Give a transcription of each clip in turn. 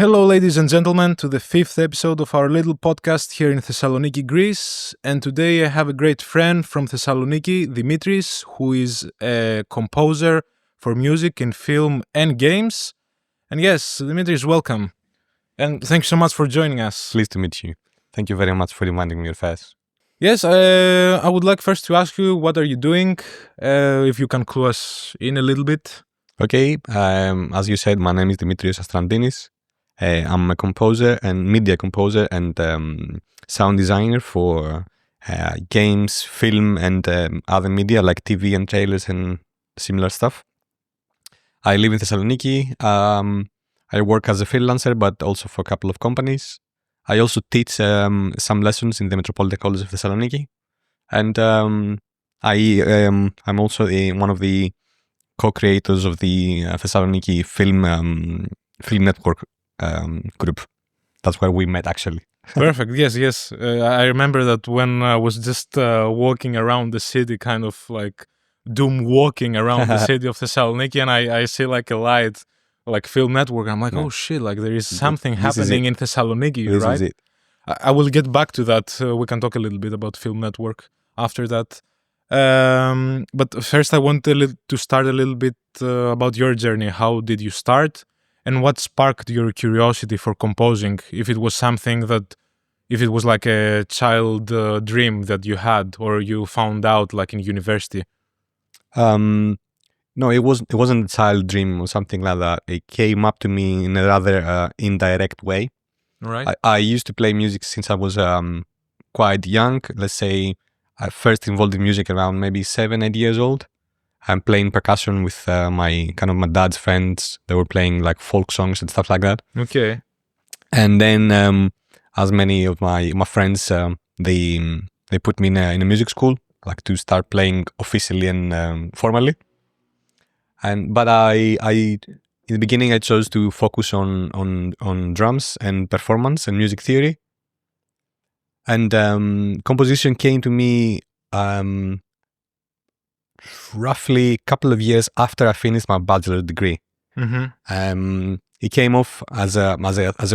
Hello, ladies and gentlemen, to the 5th episode of our little podcast here in Thessaloniki, Greece. And today I have a great friend from Thessaloniki, Dimitris, who is a composer for music in film and games. And yes, Dimitris, welcome. And thanks so much for joining us. Pleased to meet you. Thank you very much for reminding me of us. Yes, I would like first to ask you, what are you doing? If you can clue us in a little bit. Okay, as you said, my name is Dimitrios Astrantinis. I'm a composer and media composer and sound designer for games, film, and other media like TV and trailers and similar stuff. I live in Thessaloniki. I work as a freelancer, but also for a couple of companies. I also teach some lessons in the Metropolitan College of Thessaloniki. And I'm also one of the co-creators of the Thessaloniki film network group. That's where we met, actually. Perfect. Yes. I remember that when I was just walking around the city, kind of like doom walking around the city of Thessaloniki, and I see like a light, like film network. I'm like, oh shit, like there is something happening in Thessaloniki, This right? is it. I will get back to that. We can talk a little bit about film network after that. But first I want to start a little bit about your journey. How did you start? And what sparked your curiosity for composing? If it was if it was like a child dream that you had, or you found out like in university? No, it wasn't a child dream or something like that. It came up to me in a rather indirect way. Right. I used to play music since I was quite young. Let's say I first involved in music around maybe 7-8 years old. I'm playing percussion with my dad's friends. They were playing like folk songs and stuff like that. Okay. And then, as many of my friends, they put me in a music school, like to start playing officially and formally. But I in the beginning I chose to focus on drums and performance and music theory. And composition came to me roughly a couple of years after I finished my bachelor's degree. Mm-hmm. It came off as a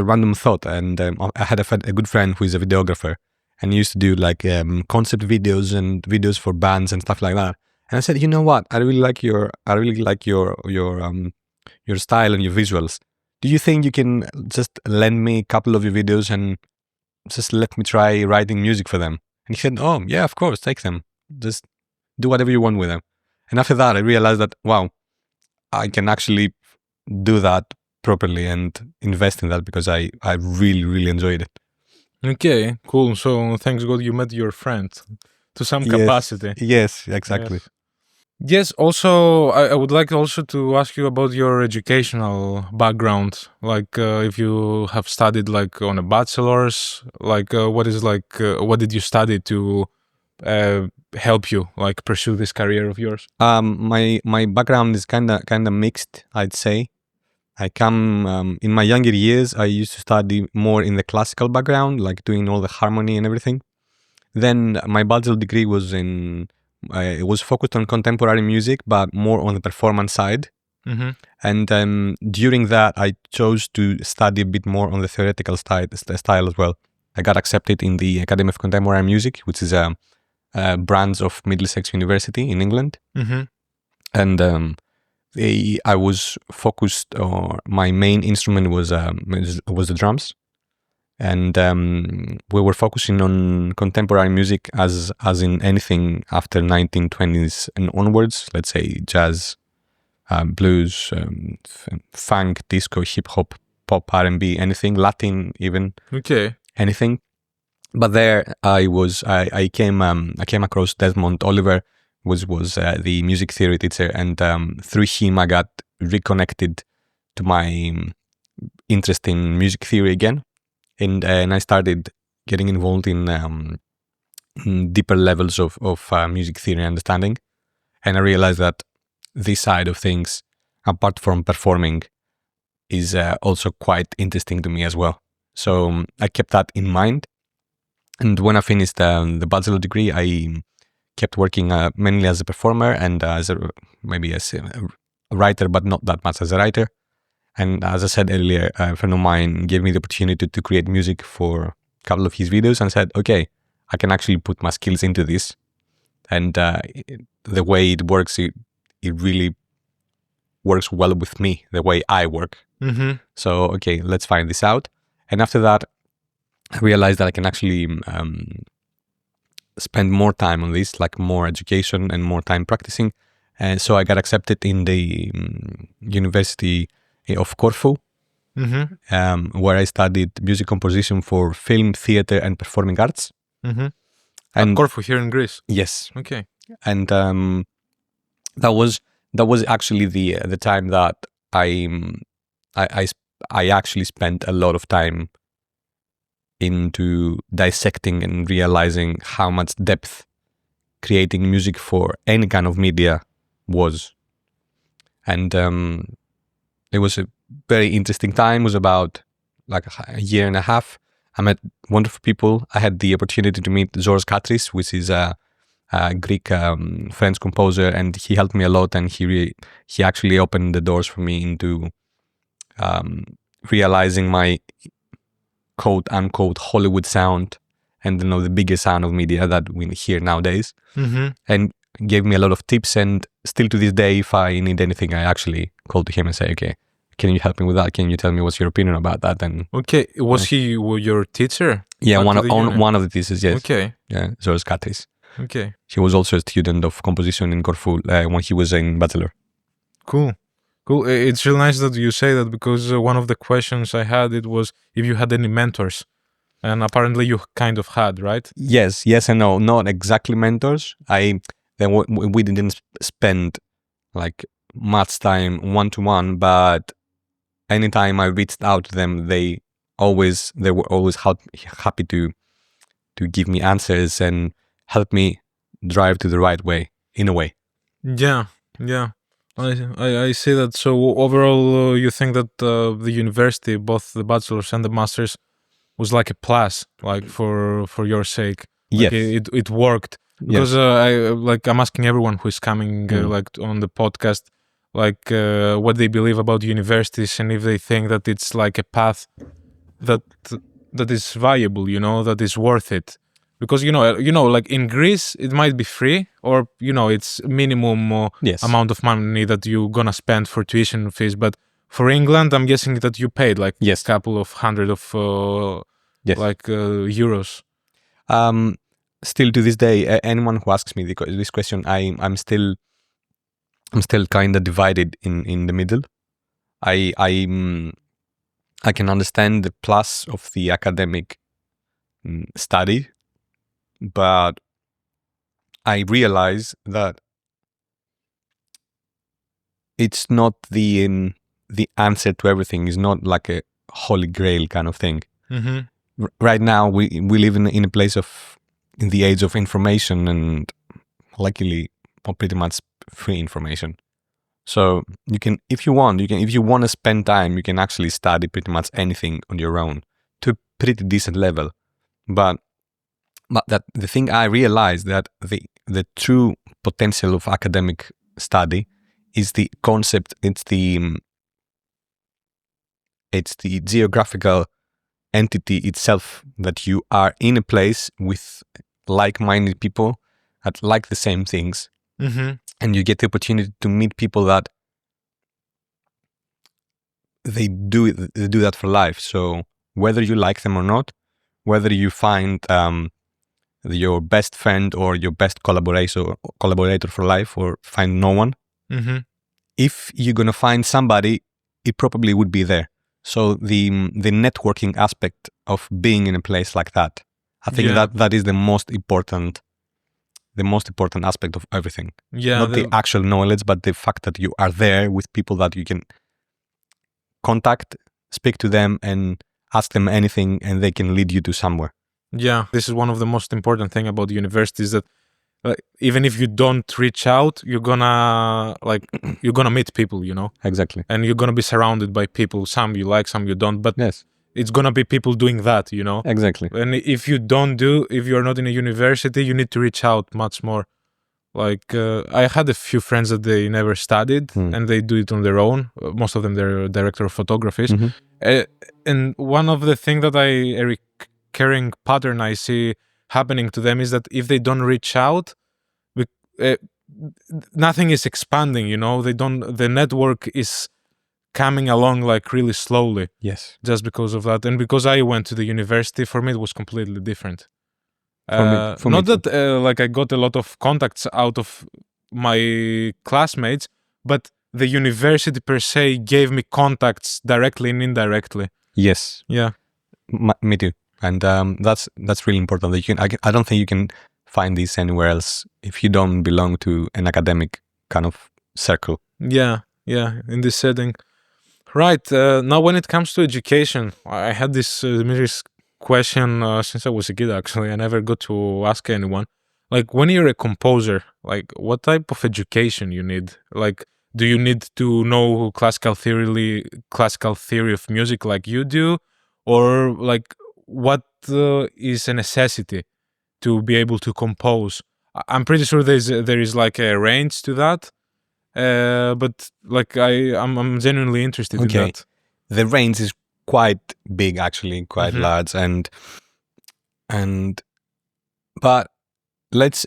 random thought, and I had a good friend who is a videographer, and he used to do like concept videos and videos for bands and stuff like that. And I said, you know what? I really like your style and your visuals. Do you think you can just lend me a couple of your videos and just let me try writing music for them? And he said, oh yeah, of course, take them. Just do whatever you want with them. And after that, I realized that, wow, I can actually do that properly and invest in that because I really, really enjoyed it. Okay, cool. So thanks God you met your friend to some capacity. Yes, exactly. Yes, also, I would like also to ask you about your educational background. Like, if you have studied like on a bachelor's, like, what did you study to help you like pursue this career of yours? My background is kind of mixed, I'd say. I come in my younger years, I used to study more in the classical background, like doing all the harmony and everything. Then my bachelor degree was it was focused on contemporary music, but more on the performance side. Mm-hmm. And during that, I chose to study a bit more on the theoretical style as well. I got accepted in the Academy of Contemporary Music, which is a branch of Middlesex University in England. Mm-hmm. And I was focused, or my main instrument was the drums. And we were focusing on contemporary music as in anything after 1920s and onwards, let's say jazz, blues, funk, disco, hip hop, pop, R&B, anything, Latin even. Okay. Anything. But there I came across Desmond Oliver, was the music theory teacher, and through him I got reconnected to my interest in music theory again. And I started getting involved in deeper levels of music theory understanding. And I realized that this side of things, apart from performing, is also quite interesting to me as well. So I kept that in mind. And when I finished the bachelor degree, I kept working mainly as a performer and as a writer, but not that much as a writer. And as I said earlier, a friend of mine gave me the opportunity to create music for a couple of his videos and said, okay, I can actually put my skills into this. And the way it works, it really works well with me, the way I work. So, okay, let's find this out. And after that, I realized that I can actually spend more time on this, like more education and more time practicing. And so I got accepted in the University of Corfu, where I studied music composition for film, theater, and performing arts. At Corfu here in Greece. Yes. Okay. And that was actually the time that I actually spent a lot of time into dissecting and realizing how much depth creating music for any kind of media was. And it was a very interesting time. It was about like a year and a half. I met wonderful people. I had the opportunity to meet Zoros Katris, which is a Greek French composer, and he helped me a lot. And he actually opened the doors for me into realizing my quote unquote Hollywood sound, and the biggest sound of media that we hear nowadays. And gave me a lot of tips. And still to this day, if I need anything, I actually call to him and say, okay, can you help me with that? Can you tell me what's your opinion about that? And okay, was he your teacher? Yeah, one of the teachers, yes. Okay. Yeah, Zoros Katris. Okay. He was also a student of composition in Corfu when he was in bachelor. Cool. It's really nice that you say that, because one of the questions I had, it was if you had any mentors, and apparently you kind of had, right? Yes and no, not exactly mentors. We didn't spend like much time one-to-one, but anytime I reached out to them, they were always happy to give me answers and help me drive to the right way, in a way. Yeah. I see that. So overall, you think that the university, both the bachelor's and the master's, was like a plus, like for your sake. Like Yes, it worked. Because I'm asking everyone who is coming like on the podcast, like what they believe about universities, and if they think that it's like a path that is viable, that is worth it. Because like in Greece it might be free, or it's minimum amount of money that you're gonna spend for tuition fees. But for England, I'm guessing that you paid like a couple of hundred of euros. Still to this day, anyone who asks me this question, I'm still kind of divided in the middle. I can understand the plus of the academic study, but I realize that it's not the answer to everything. It's not like a holy grail kind of thing. Right now, we live in a place in the age of information, and luckily, pretty much free information. So you can, if you want to spend time, you can actually study pretty much anything on your own to a pretty decent level. But that the thing I realized that the true potential of academic study is the concept. It's the geographical entity itself, that you are in a place with like-minded people that like the same things, and you get the opportunity to meet people that they do that for life. So whether you like them or not, whether you find your best friend or your best collaborator for life, or find no one, if you're gonna find somebody, it probably would be there. So the networking aspect of being in a place like that, I think that is the most important aspect of everything. Not the actual knowledge, but the fact that you are there with people that you can contact, speak to them, and ask them anything, and they can lead you to somewhere. Yeah, this is one of the most important thing about universities, that even if you don't reach out, you're gonna meet people, Exactly. and you're gonna be surrounded by people. Some you like, some you don't, but it's gonna be people doing that, Exactly. And if you're not in a university, you need to reach out much more. Like I had a few friends that they never studied and they do it on their own. Most of them they're director of photographies. And one of the things that a recurring pattern I see happening to them is that if they don't reach out, nothing is expanding. The network is coming along like really slowly. Yes. Just because of that, and because I went to the university, for me it was completely different. For me not too. that like I got a lot of contacts out of my classmates, but the university per se gave me contacts directly and indirectly. Yes. Yeah. Me too. And that's really important. That I don't think you can find this anywhere else if you don't belong to an academic kind of circle. Yeah, in this setting. Right. Now, when it comes to education, I had this Dimitris question since I was a kid, actually. I never got to ask anyone. Like, when you're a composer, like, what type of education you need? Like, do you need to know classical theory of music like you do? Or, like, what is a necessity to be able to compose? I'm pretty sure there is like a range to that. But like I'm genuinely interested in that. The range is quite big, actually, quite large, but let's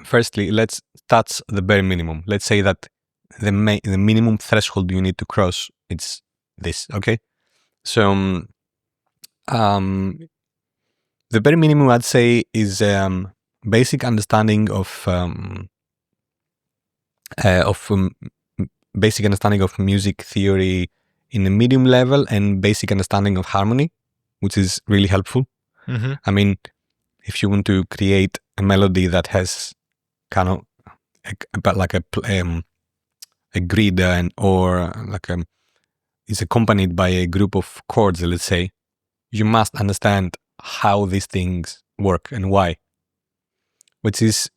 firstly let's touch the bare minimum. Let's say that the minimum threshold you need to cross it's this. Okay, so the bare minimum I'd say is basic understanding of basic understanding of music theory in the medium level and basic understanding of harmony, which is really helpful. I mean, if you want to create a melody that has kind of like a grid or like is accompanied by a group of chords, let's say, you must understand how these things work and why, which is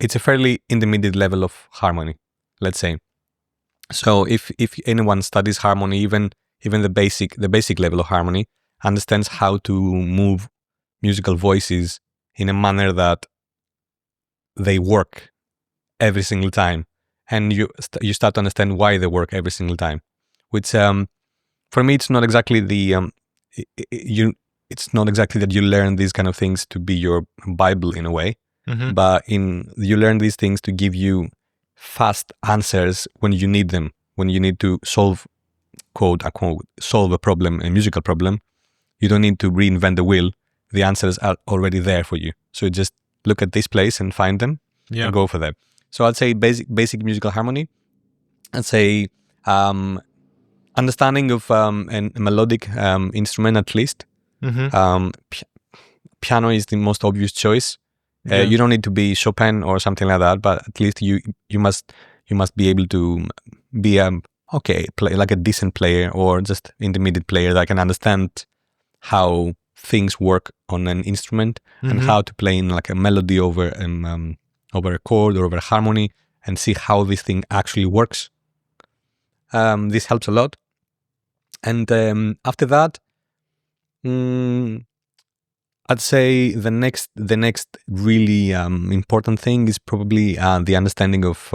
it's a fairly intermediate level of harmony, let's say. So if anyone studies harmony, even the basic level of harmony, understands how to move musical voices in a manner that they work every single time, and you start to understand why they work every single time. Which for me, it's not exactly it's not exactly that you learn these kind of things to be your Bible in a way, but you learn these things to give you fast answers when you need them, when you need to solve, quote unquote, solve a musical problem. You don't need to reinvent the wheel. The answers are already there for you. So you just look at this place and find them and go for them. So I'd say basic musical harmony. I'd say understanding of a melodic instrument at least. Piano is the most obvious choice. You don't need to be Chopin or something like that, but at least you must be able to be play like a decent player or just intermediate player that can understand how things work on an instrument and how to play in like a melody over a chord or over a harmony and see how this thing actually works. This helps a lot. And after that, I'd say the next really important thing is probably the understanding of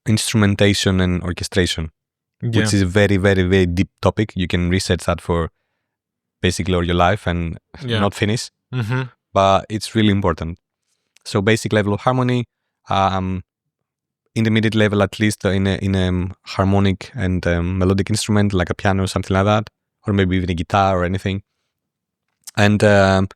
instrumentation and orchestration, which is a very, very, very deep topic. You can research that for basically all your life and not finish, but it's really important. So basic level of harmony, intermediate level at least in a harmonic and melodic instrument like a piano or something like that, or maybe even a guitar or anything. And a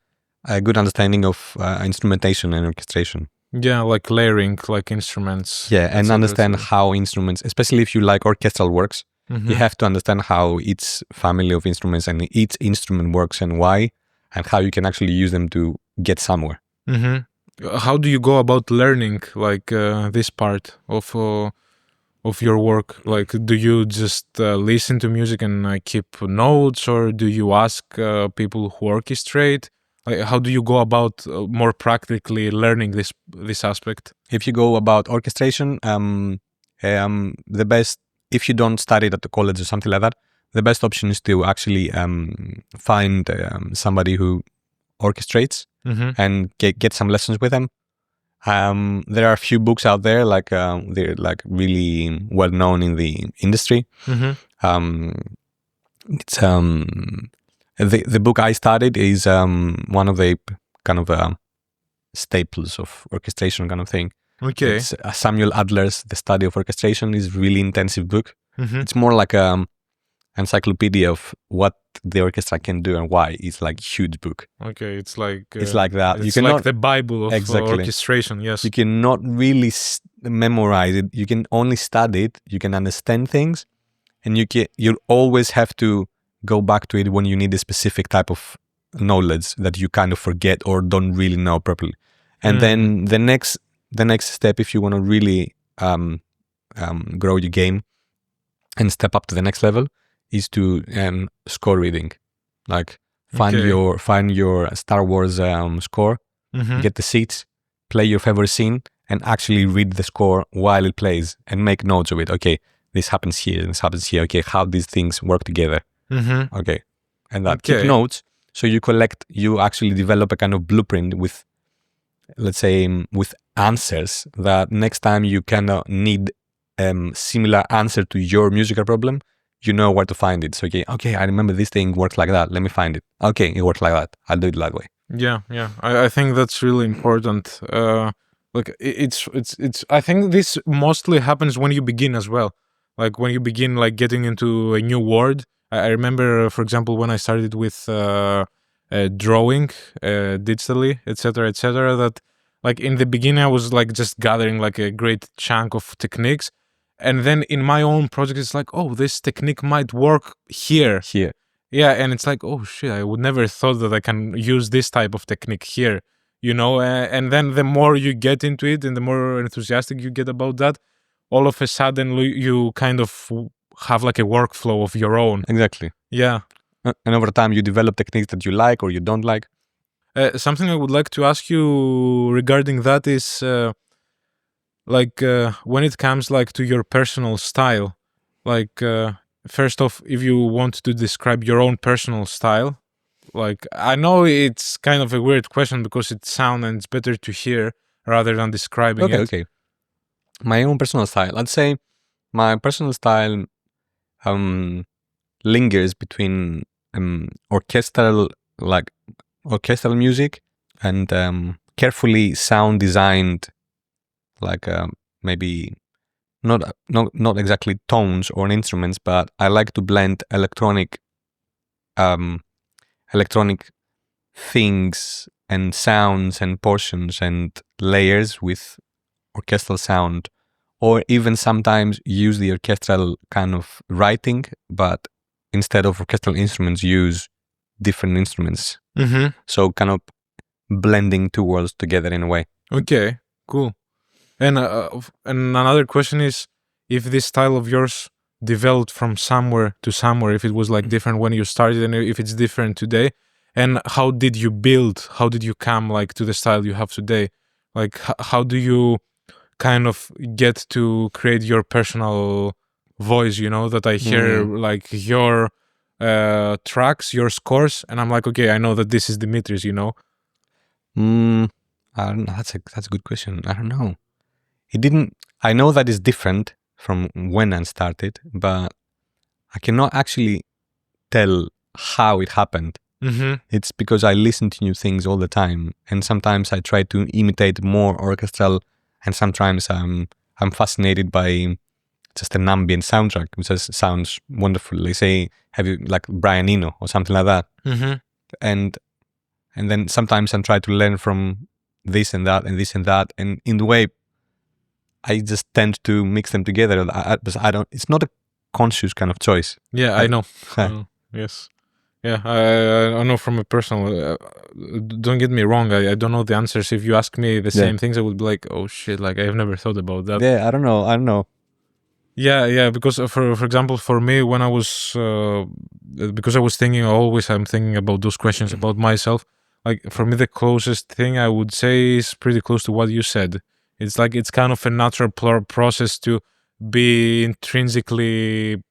good understanding of instrumentation and orchestration. Yeah, like layering, like instruments. Yeah, and understand how instruments, especially if you like orchestral works, you have to understand how each family of instruments and each instrument works and why, and how you can actually use them to get somewhere. How do you go about learning like this part of your work? Like, do you just listen to music and keep notes, or do you ask people who orchestrate? Like, how do you go about more practically learning this aspect? If you go about orchestration, the best, if you don't study it at the college or something like that, the best option is to actually find somebody who orchestrates Mm-hmm. and get some lessons with them. There are a few books out there, they're like really well known in the industry. Mm-hmm. It's the book I studied is one of the kind of staples of orchestration kind of thing. Okay. It's Samuel Adler's The Study of Orchestration is really intensive book. Mm-hmm. It's more like a encyclopedia of what the orchestra can do and why. It's like huge book. Okay, it's like that. It's You cannot, like the Bible of exactly. orchestration. Yes. You cannot really memorize it. You can only study it. You can understand things, and you'll always have to go back to it when you need a specific type of knowledge that you kind of forget or don't really know properly. And then the next step, if you want to really grow your game and step up to the next level, is to score reading. Like find your Star Wars score, get the seats, play your favorite scene, and actually read the score while it plays and make notes of it. Okay, this happens here, this happens here. Okay, how these things work together. Mm-hmm. Okay, and that keep notes. So you actually develop a kind of blueprint with, let's say, with answers that next time you kind of need similar answer to your musical problem, you know where to find it. So okay, I remember this thing works like that. Let me find it. Okay, it works like that. I'll do it that way. Yeah. I think that's really important. Like it's. I think this mostly happens when you begin as well. Like when you begin like getting into a new word. I remember, for example, when I started with drawing digitally, etc., that like in the beginning I was like just gathering like a great chunk of techniques. And then in my own project, it's like, oh, this technique might work here. Yeah, and it's like, oh shit, I would never thought that I can use this type of technique here, and then the more you get into it and the more enthusiastic you get about that, all of a sudden you kind of have like a workflow of your own. Exactly. Yeah. And over time you develop techniques that you like or you don't like. Something I would like to ask you regarding that is when it comes like to your personal style, like first off, if you want to describe your own personal style, like I know it's kind of a weird question because it's sound and it's better to hear rather than describing it. Okay. My own personal style. I'd say my personal style lingers between orchestral music and carefully sound designed, like maybe not exactly tones or instruments, but I like to blend electronic things and sounds and portions and layers with orchestral sound, or even sometimes use the orchestral kind of writing, but instead of orchestral instruments, use different instruments. Mm-hmm. So kind of blending two worlds together in a way. Okay, cool. And another question is, if this style of yours developed from somewhere to somewhere, if it was like different when you started and if it's different today, and how did you come like to the style you have today? Like how do you kind of get to create your personal voice, that I hear like your tracks, your scores, and I'm like, okay, I know that this is Dimitris, I don't know. That's a good question. I don't know. I know that it's different from when I started, but I cannot actually tell how it happened. Mm-hmm. It's because I listen to new things all the time, and sometimes I try to imitate more orchestral, and sometimes I'm fascinated by just an ambient soundtrack, which sounds wonderful. They say, have you like Brian Eno or something like that? Mm-hmm. And then sometimes I try to learn from this and that and this and that, and in the way, I just tend to mix them together. I don't. It's not a conscious kind of choice. Yeah, I know. Yes. Yeah, I know from a personal. Don't get me wrong. I don't know the answers. If you ask me the same things, I would be like, "Oh shit!" Like I've never thought about that. Yeah, I don't know. Yeah. Because for example, for me, when I was because I was thinking always, I'm thinking about those questions about myself. Like for me, the closest thing I would say is pretty close to what you said. It's like it's kind of a natural process to be intrinsically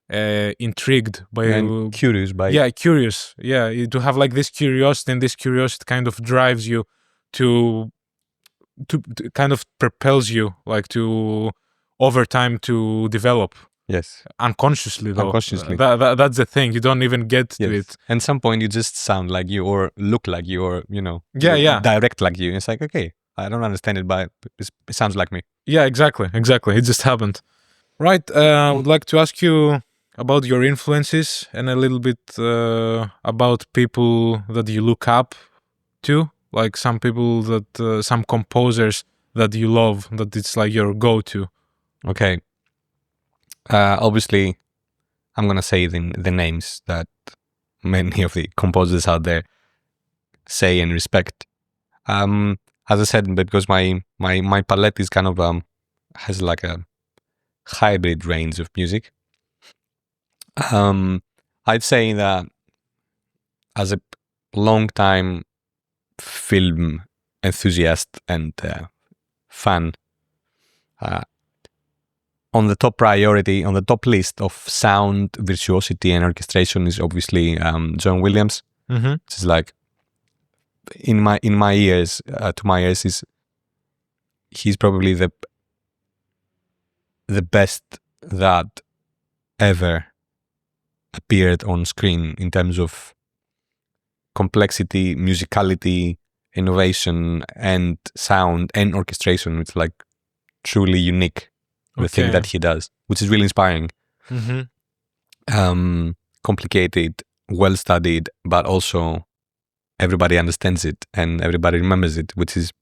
intrigued by and curious by curious. Yeah, to have like this curiosity, and this curiosity kind of drives you to kind of propels you like to over time to develop. Yes. Unconsciously though. Unconsciously. That's the thing. You don't even get to Yes. it. And some point you just sound like you or look like you or, Yeah. direct like you. It's like, okay, I don't understand it, but it sounds like me. Yeah, exactly. It just happened. Right. I would like to ask you about your influences and a little bit about people that you look up to, like some people that some composers that you love, that it's like your go-to. Okay. Obviously, I'm gonna say the names that many of the composers out there say and respect. As I said, because my palette is kind of has like a hybrid range of music. I'd say that as a long time film enthusiast and fan, on the top priority, on the top list of sound virtuosity and orchestration is obviously John Williams. Mm-hmm. Which is like in my ears, to my ears, he's probably the best that ever appeared on screen in terms of complexity, musicality, innovation, and sound and orchestration. It's like truly unique, the thing that he does, which is really inspiring. Mm-hmm. Complicated, well studied, but also everybody understands it and everybody remembers it, which is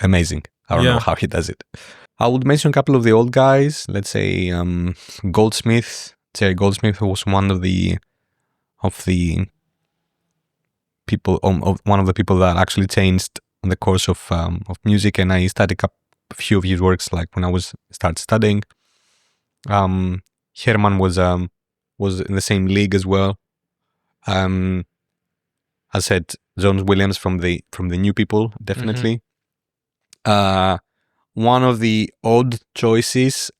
amazing. I don't know how he does it. I would mention a couple of the old guys. Let's say Goldsmith. Jerry Goldsmith was one of the people, one of the people that actually changed in the course of music. And I studied a few of his works, like when I started studying. Herman was in the same league as well. I said John Williams from the new people, definitely. Mm-hmm. One of the odd choices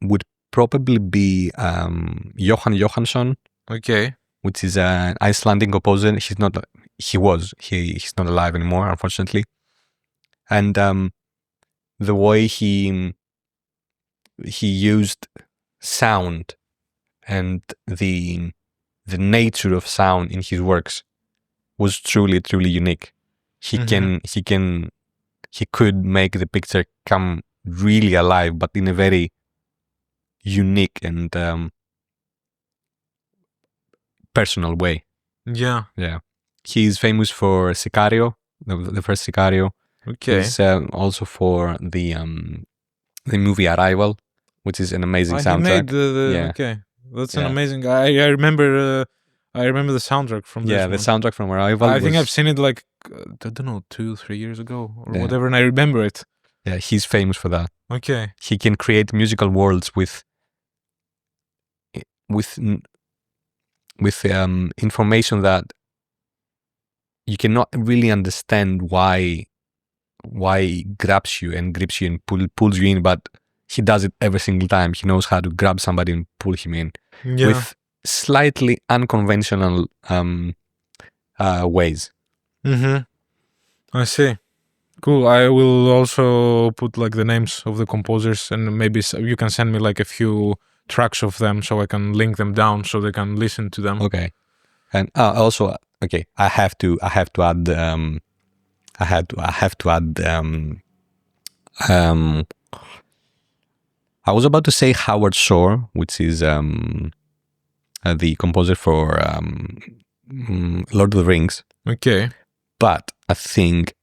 would probably be Jóhann Jóhannsson. Okay. Which is an Icelandic composer. He's not alive anymore, unfortunately. And the way he used sound and the nature of sound in his works was truly, truly unique. He could make the picture come really alive, but in a very unique and personal way. Yeah. He's famous for Sicario, the first Sicario. Okay. He's also for the movie Arrival, which is an amazing soundtrack. He made okay. That's an amazing. I remember. I remember the soundtrack from this. Yeah, the soundtrack from Arrival. I think I've seen it like I don't know 2-3 years ago or whatever, and I remember it. Yeah, he's famous for that. Okay. He can create musical worlds with information that you cannot really understand why it grabs you and grips you and pulls you in, but he does it every single time. He knows how to grab somebody and pull him in with slightly unconventional ways. Mm-hmm. I see. Cool. I will also put like the names of the composers, and maybe you can send me like a few tracks of them so I can link them down so they can listen to them. Okay. And also, okay, I have to add I was about to say Howard Shore, which is the composer for Lord of the Rings. Okay. But I think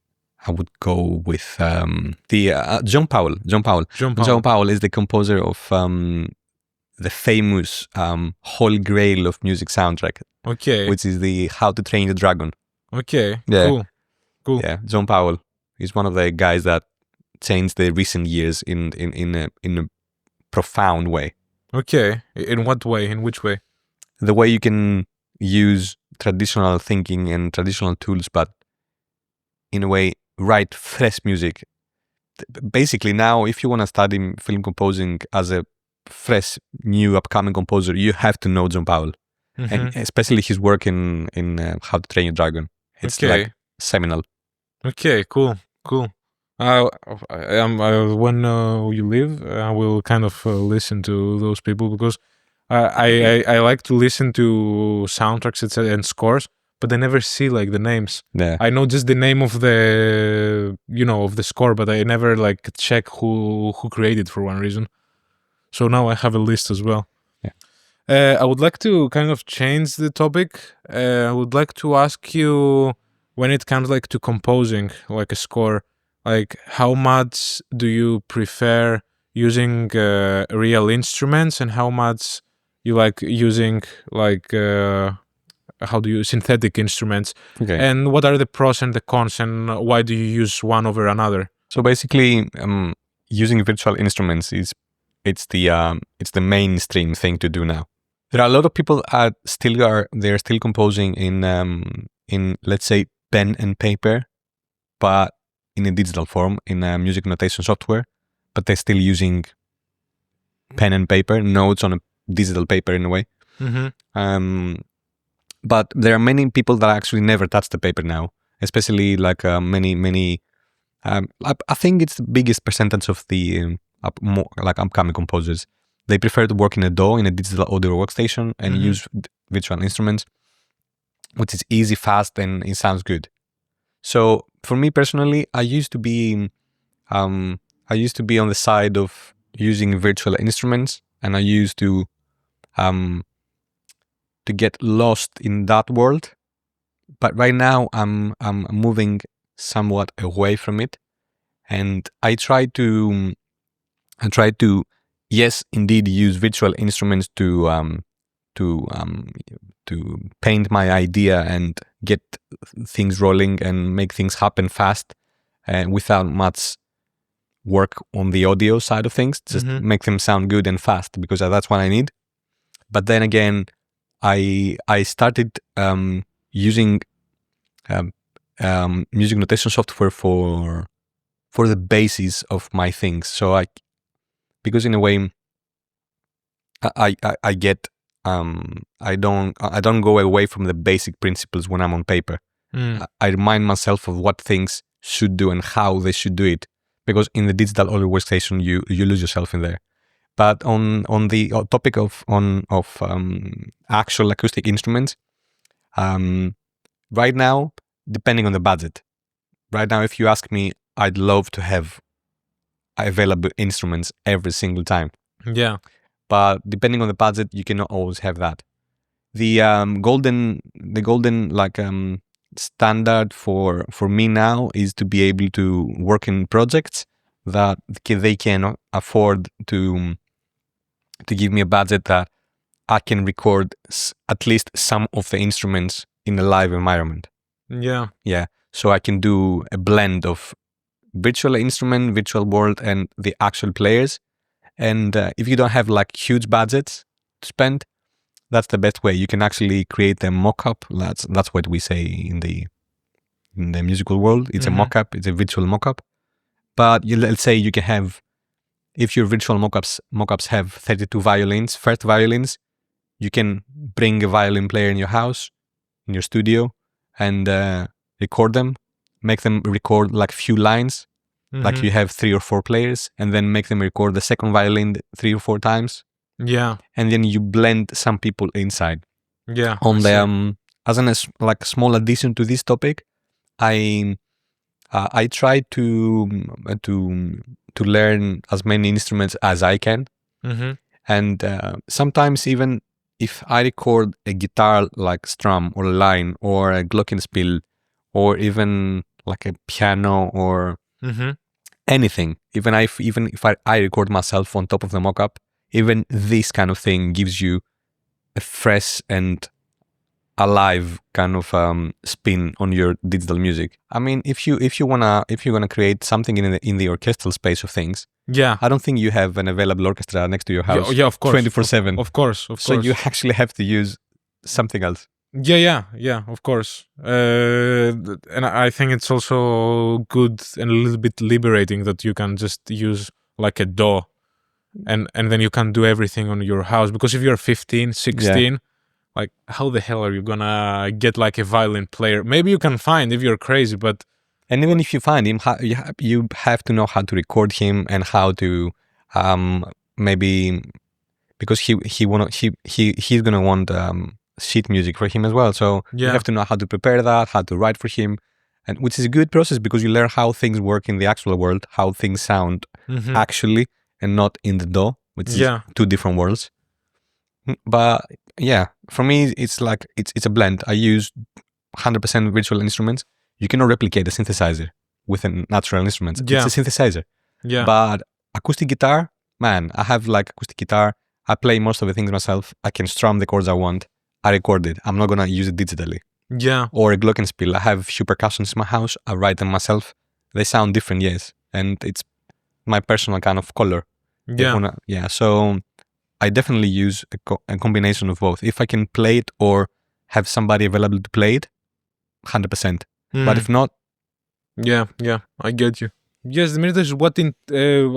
I would go with John Powell. John Powell is the composer of the famous Holy Grail of music soundtrack. Okay. Which is the How to Train the Dragon. Okay. Yeah. Cool. Yeah, John Powell is one of the guys that changed the recent years in a profound way. Okay. In what way? In which way? The way you can use traditional thinking and traditional tools, but in a way write fresh music. Basically, now if you want to study film composing as a fresh, new, upcoming composer, you have to know John Powell, and especially his work in How to Train Your Dragon. It's like seminal. Okay, cool. When you leave, I will kind of listen to those people, because I like to listen to soundtracks and scores, but I never see like the names. Yeah. I know just the name of the of the score, but I never like check who created, for one reason. So now I have a list as well. Yeah. I would like to kind of change the topic. I would like to ask you, when it comes like to composing like a score, like how much do you prefer using real instruments, and how much you like using like synthetic instruments? Okay. And what are the pros and the cons, and why do you use one over another? So basically, using virtual instruments it's the mainstream thing to do now. There are a lot of people they're still composing in let's say pen and paper, but in a digital form, in a music notation software, but they're still using pen and paper, notes on a digital paper in a way. But there are many people that actually never touch the paper now, especially like many. I think it's the biggest percentage of the upcoming composers. They prefer to work in a DAW, in a digital audio workstation, and use virtual instruments, which is easy, fast, and it sounds good. So for me personally, I used to be on the side of using virtual instruments, and I used to get lost in that world. But right now, I'm moving somewhat away from it, and I try to yes, indeed, use virtual instruments to paint my idea and get things rolling and make things happen fast, without much work on the audio side of things. Just make them sound good and fast, because that's what I need. But then again, I started using music notation software for the basis of my things. So because in a way, I get I don't go away from the basic principles when I'm on paper. I remind myself of what things should do and how they should do it, because in the digital audio workstation you lose yourself in there. But on the topic of actual acoustic instruments, right now, depending on the budget. Right now, if you ask me, I'd love to have available instruments every single time. Yeah. But depending on the budget, you cannot always have that. The golden standard for me now is to be able to work in projects that they can afford to give me a budget that I can record at least some of the instruments in a live environment. Yeah. So I can do a blend of virtual instrument, virtual world, and the actual players. And if you don't have like huge budgets to spend, that's the best way. You can actually create a mock-up. That's what we say in the musical world. It's a mock-up. It's a virtual mock-up. But let's say you can have, if your virtual mock-ups have 32 violins, first violins, you can bring a violin player in your house, in your studio, and record them. Make them record like few lines. Like you have 3 or 4 players, and then make them record the second violin 3 or 4 times. Yeah. And then you blend some people inside. Yeah. On the as a small addition to this topic, I try to learn as many instruments as I can. And sometimes even if I record a guitar like strum or a line or a glockenspiel or even like a piano or anything, even if I record myself on top of the mock-up, even this kind of thing gives you a fresh and alive kind of spin on your digital music. I mean, if you're gonna create something in the orchestral space of things, yeah, I don't think you have an available orchestra next to your house. Yeah, of course, 24/7. Of course. So you actually have to use something else. Yeah, of course. And I think it's also good and a little bit liberating that you can just use like a DAW and then you can do everything on your house. Because if you're 15, 16, like how the hell are you gonna get like a violin player? Maybe you can find if you're crazy, but and even if you find him, you have to know how to record him and how to maybe, because he's gonna want sheet music for him as well. So you have to know how to prepare that, how to write for him, and which is a good process because you learn how things work in the actual world, how things sound actually, and not in the DAW, which is two different worlds. But yeah, for me, it's like it's a blend. I use 100% virtual instruments. You cannot replicate a synthesizer with a natural instrument. It's a synthesizer. But acoustic guitar, man, I have like acoustic guitar. I play most of the things myself. I can strum the chords I want. I record it. I'm not gonna use it digitally. Or a glockenspiel. I have a few percussions in my house. I write them myself. They sound different, yes, and it's my personal kind of color. So I definitely use a combination of both. If I can play it or have somebody available to play it, 100%. But if not, I get you. Yes, Dimitris,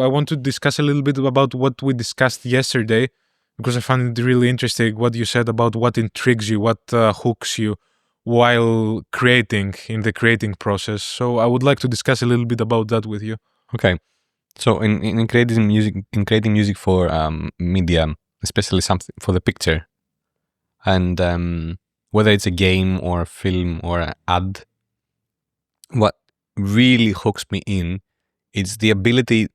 I want to discuss a little bit about what we discussed yesterday, because I found it really interesting what you said about what intrigues you, what hooks you while creating, in the creating process. So I would like to discuss a little bit about that with you. Okay. So in creating music for media, especially something for the picture, and whether it's a game or a film or an ad, what really hooks me in is the ability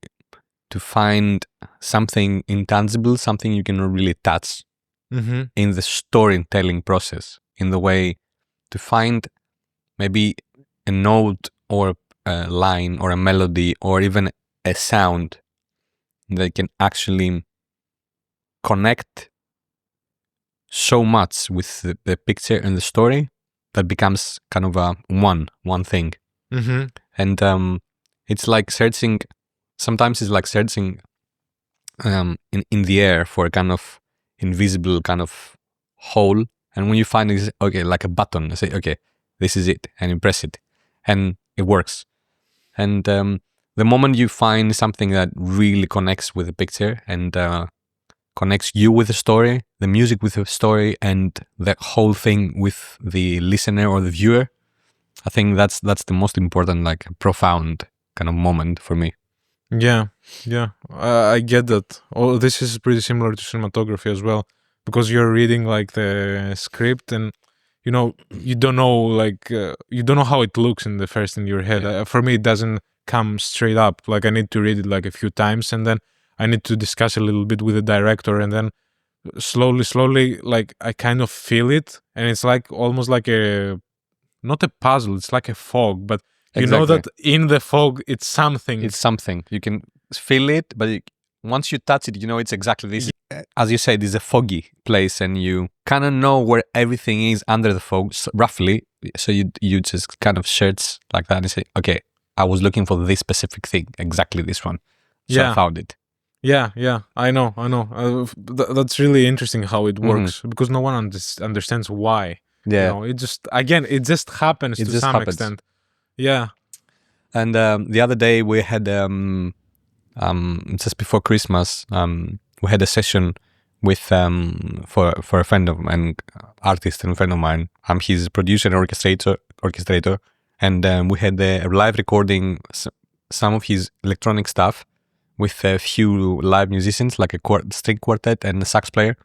to find something intangible, something you cannot really touch in the storytelling process, in the way to find maybe a note or a line or a melody or even a sound that can actually connect so much with the picture and the story that becomes kind of a one thing. And it's like searching, sometimes it's like searching in the air for a kind of invisible kind of hole, and when you find it, okay, like a button, you say, okay, this is it, and you press it and it works. And the moment you find something that really connects with the picture and connects you with the story, the music with the story, and the whole thing with the listener or the viewer, I think that's the most important, like profound kind of moment for me. I get that. Oh, this is pretty similar to cinematography as well, because you're reading like the script and you don't know how it looks in your head. For me, it doesn't come straight up. Like I need to read it like a few times, and then I need to discuss a little bit with the director, and then slowly, like I kind of feel it, and it's like almost like not a puzzle. It's like a fog, but you know that in the fog, it's something. It's something. You can feel it, but once you touch it, you know it's exactly this. As you said, it's a foggy place, and you kind of know where everything is under the fog, roughly. So you just kind of search like that and say, okay, I was looking for this specific thing, exactly this one. So I found it. Yeah, I know. That's really interesting how it works, because no one understands why. It just happens to some extent. Yeah. And the other day we had just before Christmas, we had a session with for a friend of mine, artist and friend of mine. I'm his producer and orchestrator, and we had a live recording some of his electronic stuff with a few live musicians, like a string quartet and a sax player.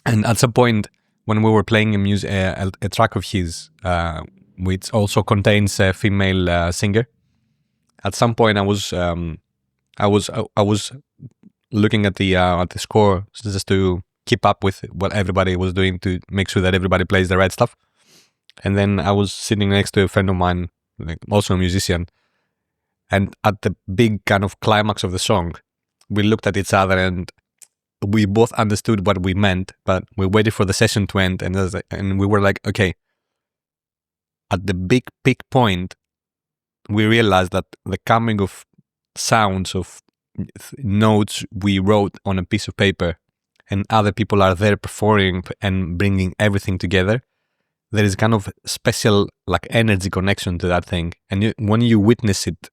And at some point, when we were playing a track of his, which also contains a female singer, at some point I was looking at the score just to keep up with what everybody was doing to make sure that everybody plays the right stuff. And then I was sitting next to a friend of mine, like also a musician, and at the big kind of climax of the song, we looked at each other and we both understood what we meant, but we waited for the session to end, and we were like, okay. At the big peak point, we realized that the coming of sounds of notes we wrote on a piece of paper, and other people are there performing and bringing everything together. There is kind of special like energy connection to that thing, and when you witness it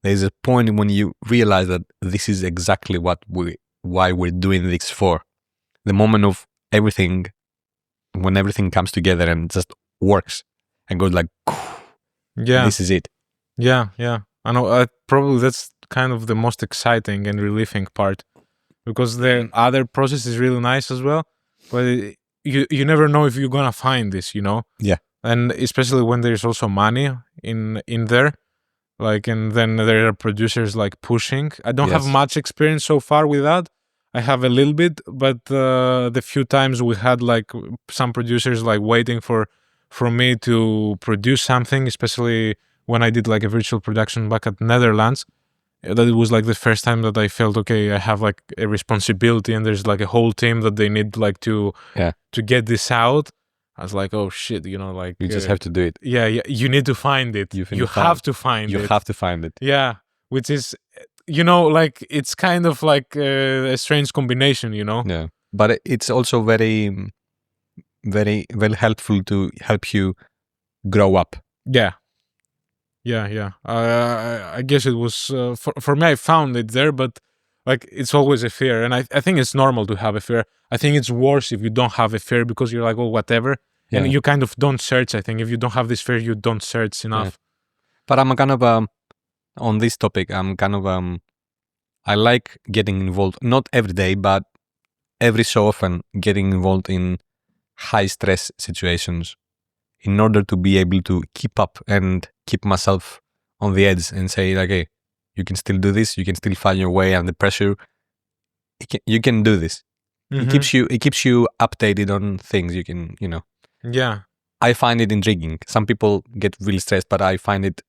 there's a point when you realize that this is exactly why we're doing this for. The moment of everything, when everything comes together and just works and goes like, Yeah. this is it. Yeah. I know. Probably that's kind of the most exciting and relieving part, because the other process is really nice as well, but you never know if you're gonna find this, Yeah. And especially when there's also money in there, like, and then there are producers like pushing. I don't have Yes. much experience so far with that. I have a little bit, but the few times we had like some producers like waiting for me to produce something, especially when I did like a virtual production back at Netherlands, that it was like the first time that I felt, okay, I have like a responsibility and there's like a whole team that they need like to get this out. I was like, oh shit, like You just have to do it. Yeah, you need to find it. You have to find it. You have to find it. Yeah, which is, like it's kind of like a strange combination, Yeah, but it's also very, very, very helpful to help you grow up. Yeah. I guess it was for me. I found it there, but like it's always a fear, and I think it's normal to have a fear. I think it's worse if you don't have a fear, because you're like, oh, whatever, and you kind of don't search. I think if you don't have this fear, you don't search enough. But I'm kind of on this topic. I'm kind of I like getting involved, not every day, but every so often, getting involved in high stress situations in order to be able to keep up and keep myself on the edge and say, like, hey, you can still do this. You can still find your way under pressure. You can do this. Mm-hmm. It keeps you updated on things. You can, Yeah. I find it intriguing. Some people get really stressed, but I find it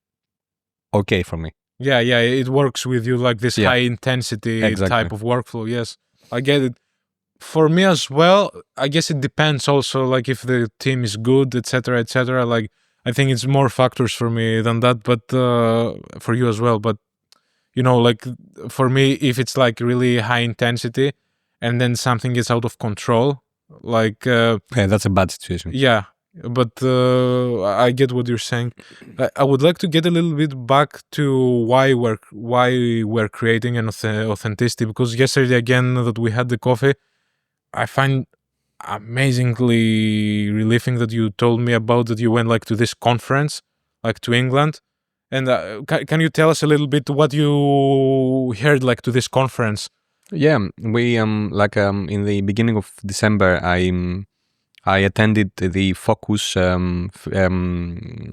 okay for me. Yeah, it works with you, like this high intensity type of workflow. Yes, I get it. For me as well, I guess it depends also, like if the team is good, etc., etc. Like I think it's more factors for me than that, but for you as well. But like for me, if it's like really high intensity, and then something gets out of control, like that's a bad situation. Yeah, but I get what you're saying. I would like to get a little bit back to why we're creating an authenticity, because yesterday again that we had the coffee, I find amazingly relieving that you told me about that you went like to this conference, like to England. And can you tell us a little bit what you heard like to this conference? Yeah, we like in the beginning of December, I attended the Focus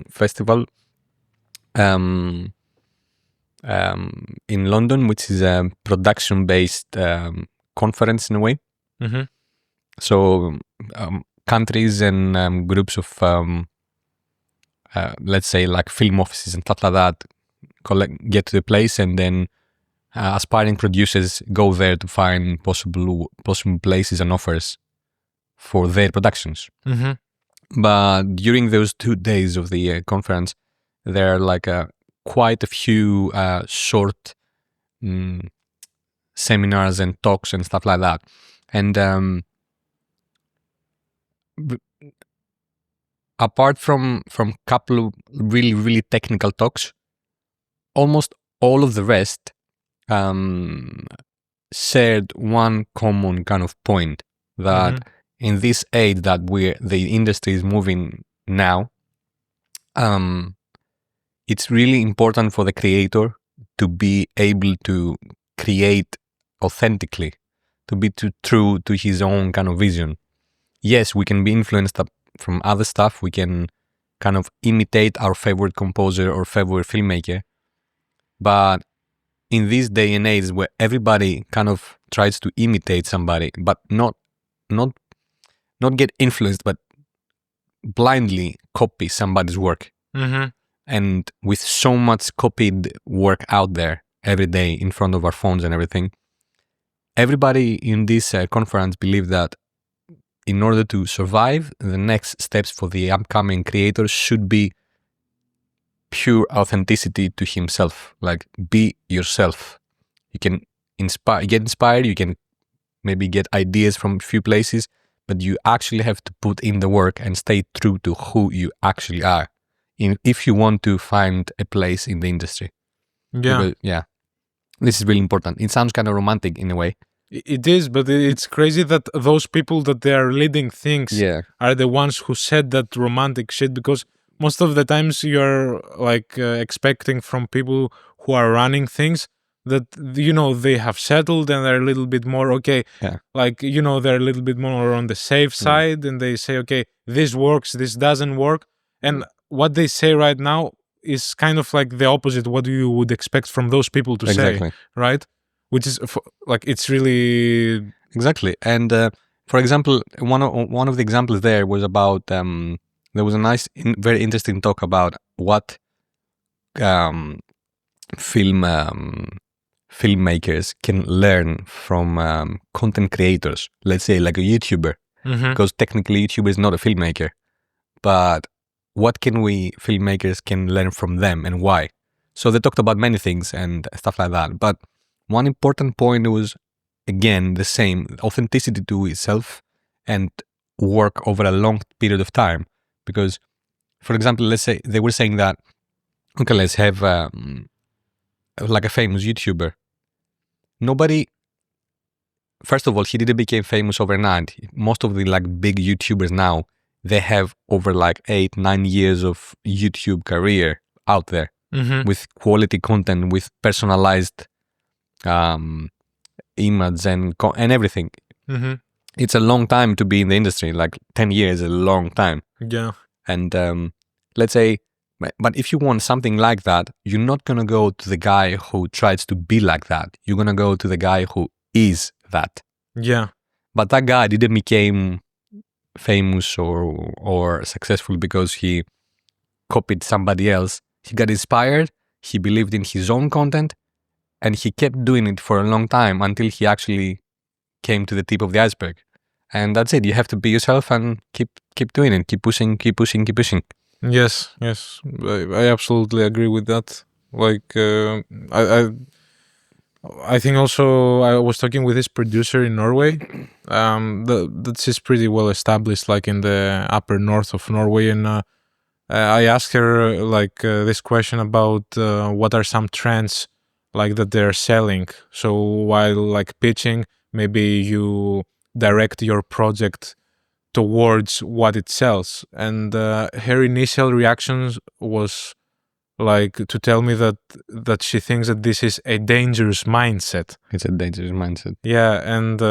festival in London, which is a production-based conference in a way. Mm-hmm. So countries and groups of let's say like film offices and stuff like that get to the place, and then aspiring producers go there to find possible places and offers for their productions. Mm-hmm. But during those 2 days of the conference, there are like quite a few short seminars and talks and stuff like that. And apart from couple of really, really technical talks, almost all of the rest shared one common kind of point, that in this age that the industry is moving now, it's really important for the creator to be able to create authentically, to be true to his own kind of vision. Yes, we can be influenced from other stuff. We can kind of imitate our favorite composer or favorite filmmaker. But in this day and age where everybody kind of tries to imitate somebody, but not get influenced, but blindly copy somebody's work. Mm-hmm. And with so much copied work out there every day in front of our phones and everything, everybody in this conference believed that in order to survive, the next steps for the upcoming creators should be pure authenticity to himself. Like, be yourself. You can get inspired, you can maybe get ideas from a few places, but you actually have to put in the work and stay true to who you actually are if you want to find a place in the industry. Yeah. Because, this is really important. It sounds kind of romantic in a way. It is, but it's crazy that those people that they are leading things are the ones who said that romantic shit, because most of the times you're like expecting from people who are running things that, you know, they have settled and they're a little bit more okay. Yeah. Like, you know, they're a little bit more on the safe side and they say, okay, this works, this doesn't work. And what they say right now is kind of like the opposite what you would expect from those people to say, right? Which is like, it's really exactly. And for example, one of the examples there was about there was a nice, very interesting talk about what filmmakers can learn from content creators. Let's say like a YouTuber, because technically YouTuber is not a filmmaker, but what can we filmmakers can learn from them and why? So they talked about many things and stuff like that, but one important point was, again, the same, authenticity to itself and work over a long period of time. Because, for example, let's say they were saying that, okay, let's have like a famous YouTuber. Nobody, first of all, he didn't become famous overnight. Most of the like big YouTubers now, they have over like 8-9 years of YouTube career out there with quality content, with personalized image and everything. It's a long time to be in the industry. Like 10 years is a long time. Yeah. And let's say, but if you want something like that, you're not gonna go to the guy who tries to be like that. You're gonna go to the guy who is that. Yeah. But that guy didn't become famous or successful because he copied somebody else. He got inspired, he believed in his own content, and he kept doing it for a long time until he actually came to the tip of the iceberg. And that's it. You have to be yourself and keep doing it. Keep pushing. Yes. I absolutely agree with that. Like, I think also I was talking with this producer in Norway. That is pretty well established, like in the upper north of Norway, and I asked her this question about what are some trends like that they're selling. So while like pitching, maybe you direct your project towards what it sells. And her initial reactions was like to tell me that she thinks that this is a dangerous mindset. It's a dangerous mindset. Yeah, and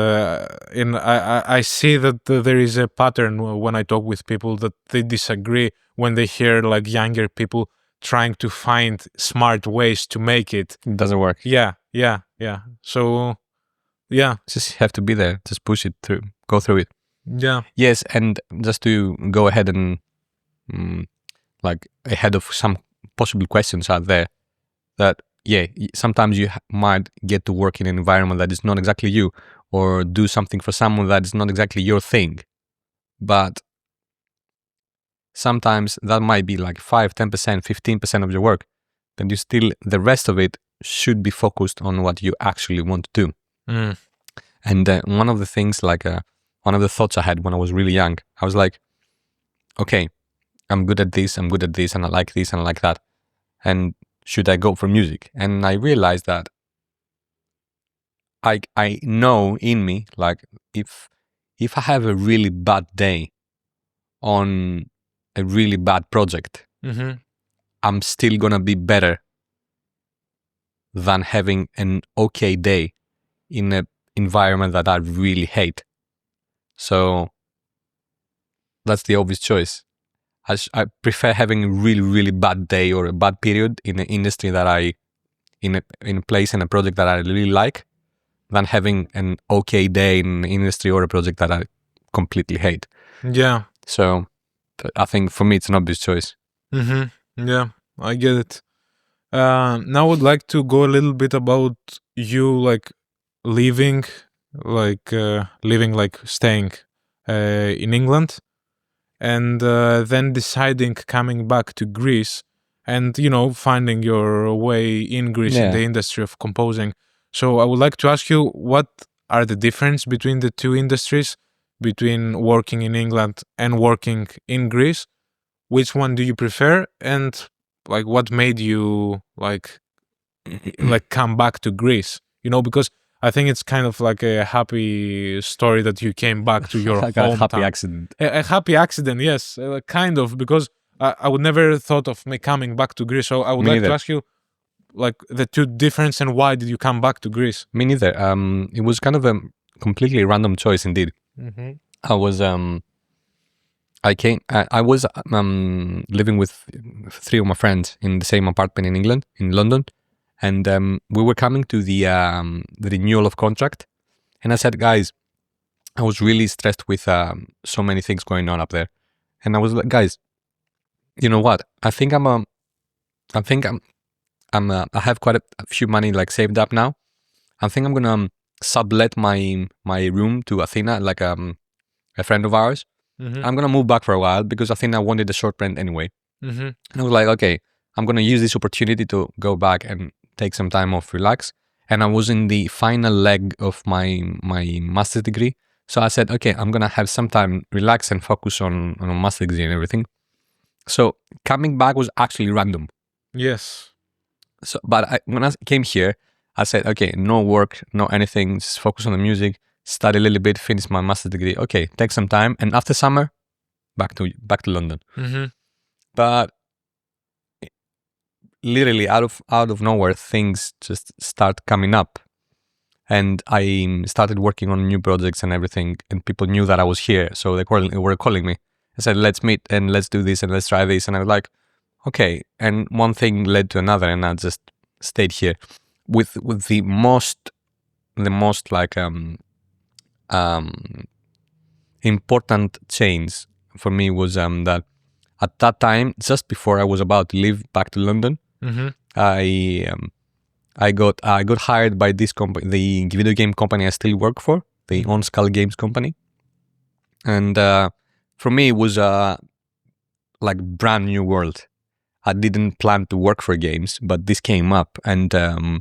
I see that there is a pattern when I talk with people that they disagree when they hear like younger people trying to find smart ways to make it. It doesn't work. Yeah. So, yeah. Just have to be there. Just push it through. Go through it. Yeah. Yes, and just to go ahead and like ahead of some possible questions out there, that sometimes you might get to work in an environment that is not exactly you, or do something for someone that is not exactly your thing. But sometimes that might be like 5, 10%, 15% of your work. Then the rest of it should be focused on what you actually want to do. And one of the things, one of the thoughts I had when I was really young, I was like, okay, I'm good at this, and I like this, and I like that. And should I go for music? And I realized that I know in me, like, if I have a really bad day on a really bad project, I'm still gonna be better than having an okay day in an environment that I really hate. So that's the obvious choice. I prefer having a really, really bad day or a bad period in an industry that in a place and a project that I really like, than having an okay day in an industry or a project that I completely hate. Yeah. So I think for me it's an obvious choice. Yeah, I get it. Now I would like to go a little bit about you, like living, staying in England, and then deciding coming back to Greece, and finding your way in Greece in the industry of composing. So I would like to ask you, what are the difference between the two industries, between working in England and working in Greece? Which one do you prefer, and like what made you like like come back to Greece? You know, because I think it's kind of like a happy story that you came back to your Like a happy hometown. accident. A happy accident, yes, kind of, because I would never thought of me coming back to Greece. So I would Me like to neither. ask you, like, the two difference and why did you come back to Greece? Me neither. It was kind of a completely random choice indeed. Mm-hmm. I was I was living with 3 of my friends in the same apartment in England, in London, and we were coming to the renewal of contract. And I said, guys, I was really stressed with so many things going on up there, and I was like, guys, you know what? I think I have quite a few money like saved up now. I think I'm gonna sublet my room to Athena, like a friend of ours. Mm-hmm. I'm gonna move back for a while because Athena wanted a short rent anyway. Mm-hmm. And I was like, okay, I'm gonna use this opportunity to go back and take some time off, relax. And I was in the final leg of my master's degree, so I said, okay, I'm gonna have some time, relax, and focus on a master's degree and everything. So coming back was actually random. Yes. So, but when I came here, I said, okay, no work, no anything, just focus on the music, study a little bit, finish my master's degree. Okay, take some time, and after summer, back to London. Mm-hmm. But literally out of nowhere, things just start coming up, and I started working on new projects and everything, and people knew that I was here, so they were calling me. I said, let's meet and let's do this and let's try this, and I was like, okay. And one thing led to another, and I just stayed here with the most like important change for me was that at that time, just before I was about to leave back to London, Mm-hmm. I got hired by this company, the video game company I still work for, the On Skull Games company, and for me it was like brand new world. I didn't plan to work for games, but this came up, and I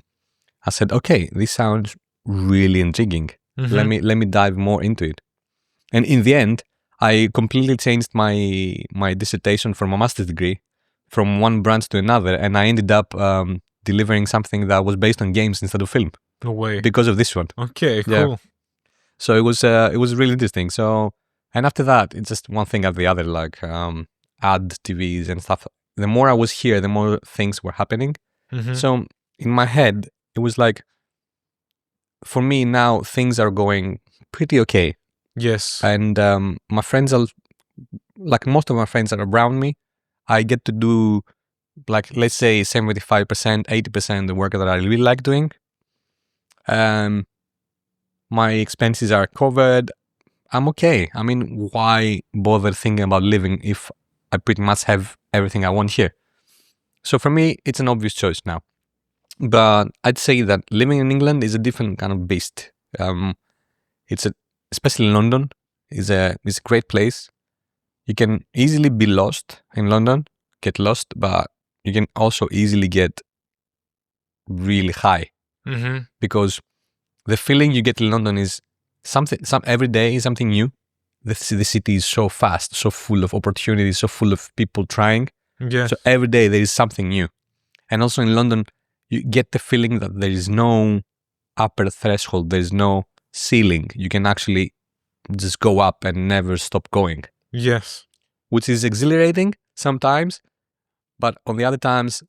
said, okay, this sounds really intriguing. Mm-hmm. Let me dive more into it. And in the end, I completely changed my dissertation from a master's degree from one branch to another, and I ended up delivering something that was based on games instead of film No way. because of this one. Okay, Yeah. cool. So it was really interesting. So, and after that, it's just one thing after the other, like ad TVs and stuff. The more I was here, the more things were happening. Mm-hmm. So in my head, it was like, for me now, things are going pretty okay. Yes. And my friends are, like most of my friends are around me. I get to do, like, let's say 75%, 80% the work that I really like doing. My expenses are covered. I'm okay. I mean, why bother thinking about living if I pretty much have everything I want here? So for me, it's an obvious choice now. But I'd say that living in England is a different kind of beast. Especially London, is a great place. You can easily be lost in London, get lost, but you can also easily get really high, Mm-hmm. because the feeling you get in London is every day is something new. The city is so fast, so full of opportunities, so full of people trying. Yes. So every day there is something new. And also in London, you get the feeling that there is no upper threshold, there is no ceiling. You can actually just go up and never stop going. Yes. Which is exhilarating sometimes, but on the other times,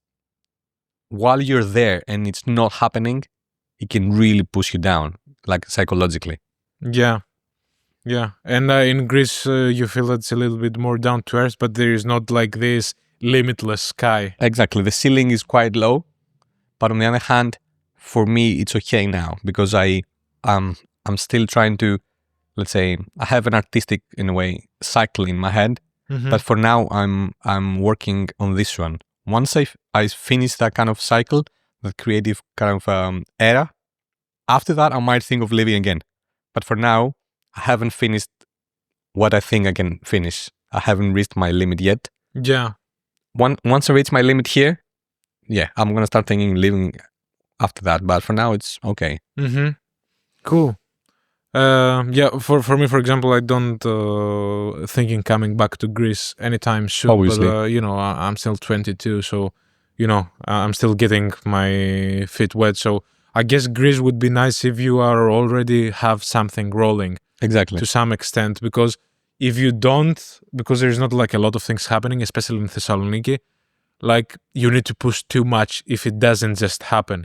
while you're there and it's not happening, it can really push you down, like psychologically. Yeah. Yeah. And in Greece, you feel it's a little bit more down to earth, but there is not like this limitless sky. Exactly. The ceiling is quite low, but on the other hand, for me, it's okay now because I'm still trying to, let's say, I have an artistic, in a way, cycle in my head. Mm-hmm. But for now, I'm working on this one. Once I finish that kind of cycle, that creative kind of era, after that, I might think of living again. But for now, I haven't finished what I think I can finish. I haven't reached my limit yet. Yeah. Once I reach my limit here, yeah, I'm gonna start thinking living after that. But for now, it's okay. Mm-hmm. Cool. Yeah, for me, for example, I don't thinking coming back to Greece anytime soon. Obviously. But I'm still 22, so I'm still getting my feet wet. So I guess Greece would be nice if you are already have something rolling Exactly. to some extent, because if you don't, because there's not like a lot of things happening, especially in Thessaloniki, like you need to push too much if it doesn't just happen,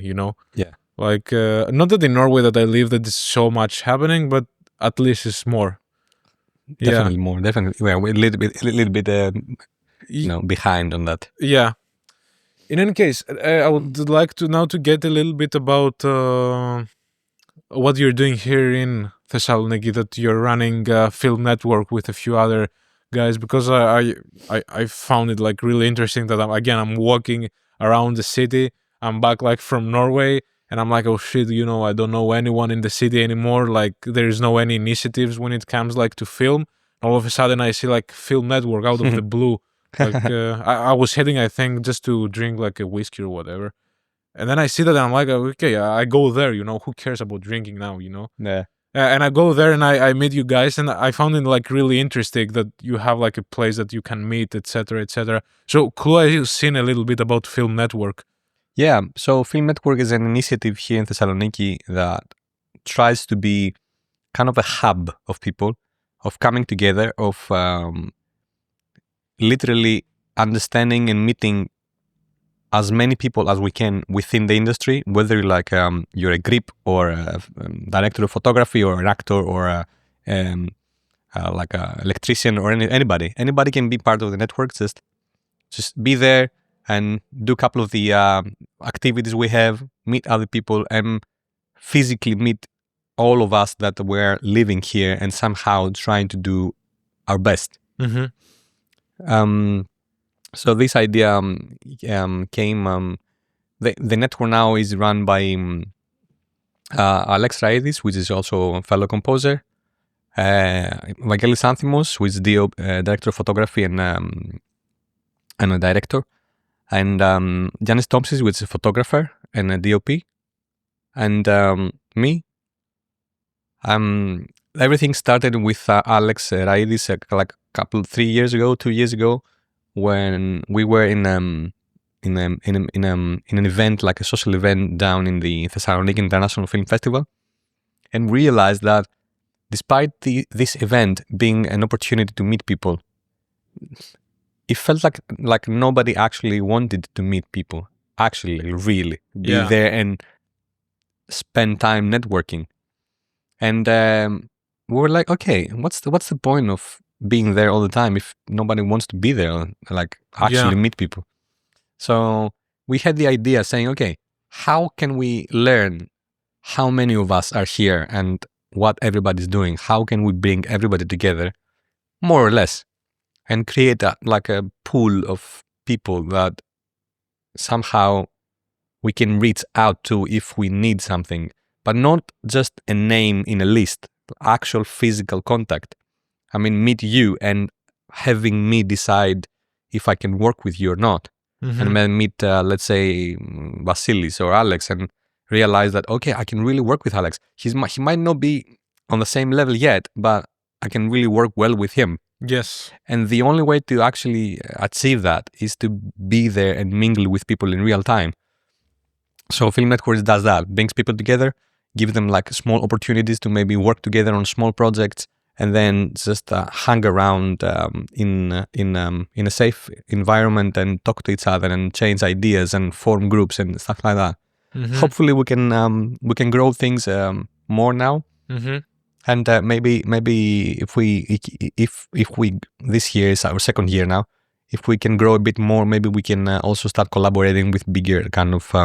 Yeah. Like not that in Norway that I live that is so much happening, but at least it's more. Definitely more. Definitely. Well, we're a little bit, behind on that. Yeah. In any case, I would like to now to get a little bit about what you're doing here in Thessaloniki, that you're running a film network with a few other guys, because I found it like really interesting that I'm walking around the city. I'm back like from Norway, and I'm like, oh shit, I don't know anyone in the city anymore. Like there's no any initiatives when it comes like to film. All of a sudden I see like film network out of the blue. Like I was heading, I think, just to drink like a whiskey or whatever. And then I see that and I'm like, okay, I go there, who cares about drinking now, Yeah. And I go there and I meet you guys, and I found it like really interesting that you have like a place that you can meet, etc., etc. So could I seen a little bit about Film Network? Yeah. So Film Network is an initiative here in Thessaloniki that tries to be kind of a hub of people, of coming together, of literally understanding and meeting as many people as we can within the industry, whether you're a grip or a director of photography or an actor or like a electrician or anybody. Anybody can be part of the network. Just be there and do a couple of the activities we have, meet other people, and physically meet all of us that were living here and somehow trying to do our best. Mm-hmm. So this idea came. The network now is run by Alex Raidis, which is also a fellow composer, Vangelis Anthimos, who is the director of photography and a director, and Giannis Thompson, who is a photographer and a DOP, and me. Everything started with Alex Raidis like 2 years ago, when we were in an event, like a social event down in the Thessaloniki International Film Festival, and realized that despite this event being an opportunity to meet people, it felt like nobody actually wanted to meet people, actually really be there and spend time networking. And we were like, okay, what's the point of being there all the time if nobody wants to be there, like actually meet people? So we had the idea saying, okay, how can we learn how many of us are here and what everybody's doing? How can we bring everybody together, more or less, and create a pool of people that somehow we can reach out to if we need something, but not just a name in a list, actual physical contact. I mean, meet you and having me decide if I can work with you or not. Mm-hmm. And then meet, let's say, Vasilis or Alex, and realize that, okay, I can really work with Alex. He might not be on the same level yet, but I can really work well with him. Yes. And the only way to actually achieve that is to be there and mingle with people in real time. So Film Networks does that, brings people together, gives them like small opportunities to maybe work together on small projects, and then just hang around in a safe environment and talk to each other and change ideas and form groups and stuff like that. Mm-hmm. Hopefully we can grow things more now. Mm-hmm. And maybe if we this year is our second year now, if we can grow a bit more, maybe we can also start collaborating with bigger kind of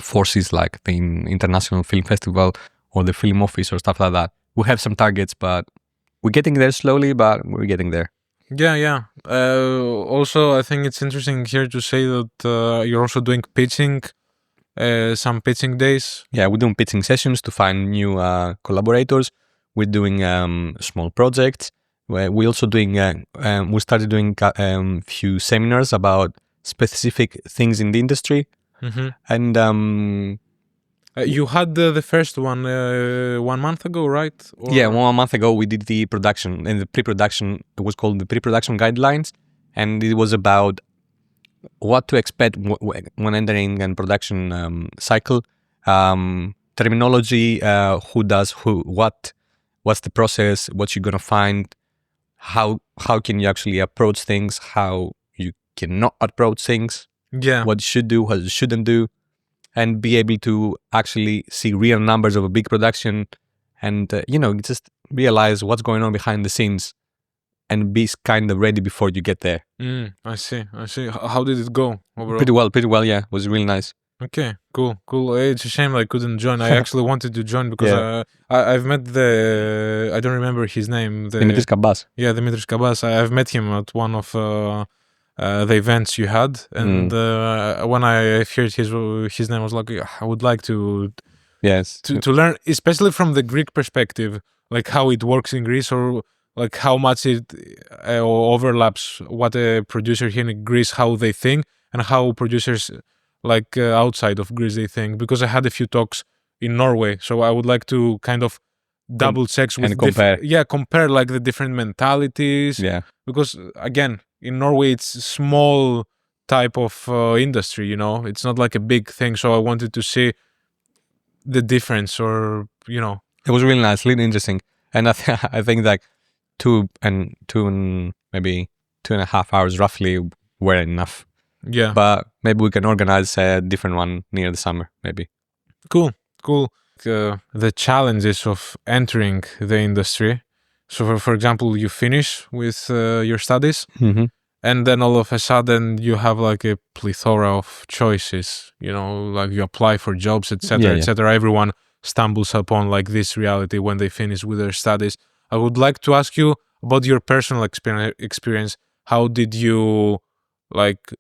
forces like the International Film Festival or the Film Office or stuff like that. We have some targets, but we're getting there slowly, but we're getting there. Yeah. Also, I think it's interesting here to say that you're also doing pitching, some pitching days. Yeah, we're doing pitching sessions to find new collaborators. We're doing small projects. We're also doing, we started doing a few seminars about specific things in the industry. Mm-hmm. And you had the first one 1 month ago, right? Or... Yeah, 1 month ago we did the production, and the pre-production, it was called the pre-production guidelines, and it was about what to expect when entering a production cycle, terminology, who does who, what's the process, what you're gonna find, how can you actually approach things, how you cannot approach things, Yeah. what you should do, what you shouldn't do, and be able to actually see real numbers of a big production, and just realize what's going on behind the scenes, and be kind of ready before you get there. I see. How did it go overall? Pretty well. Yeah, it was really nice. Okay, cool. It's a shame I couldn't join. I actually wanted to join because Yeah. I've met I don't remember his name. Dimitris Kabas. Yeah, Dimitris Kabas. I've met him at one of the events you had, and when I heard his name, I was like, I would like to Yes. to learn, especially from the Greek perspective, like how it works in Greece, or like how much it overlaps what a producer here in Greece, how they think, and how producers like outside of Greece they think. Because I had a few talks in Norway, so I would like to kind of double check with and compare. Compare like the different mentalities. Yeah. Because again, in Norway it's small type of industry, it's not like a big thing. So I wanted to see the difference, or it was really nice, really interesting, and I think like maybe 2.5 hours roughly were enough. Yeah, but maybe we can organize a different one near the summer, maybe. Cool. The challenges of entering the industry. So for example, you finish with your studies, and then all of a sudden you have like a plethora of choices, like you apply for jobs, etc., etc. Everyone stumbles upon like this reality when they finish with their studies. I would like to ask you about your personal experience. How did you like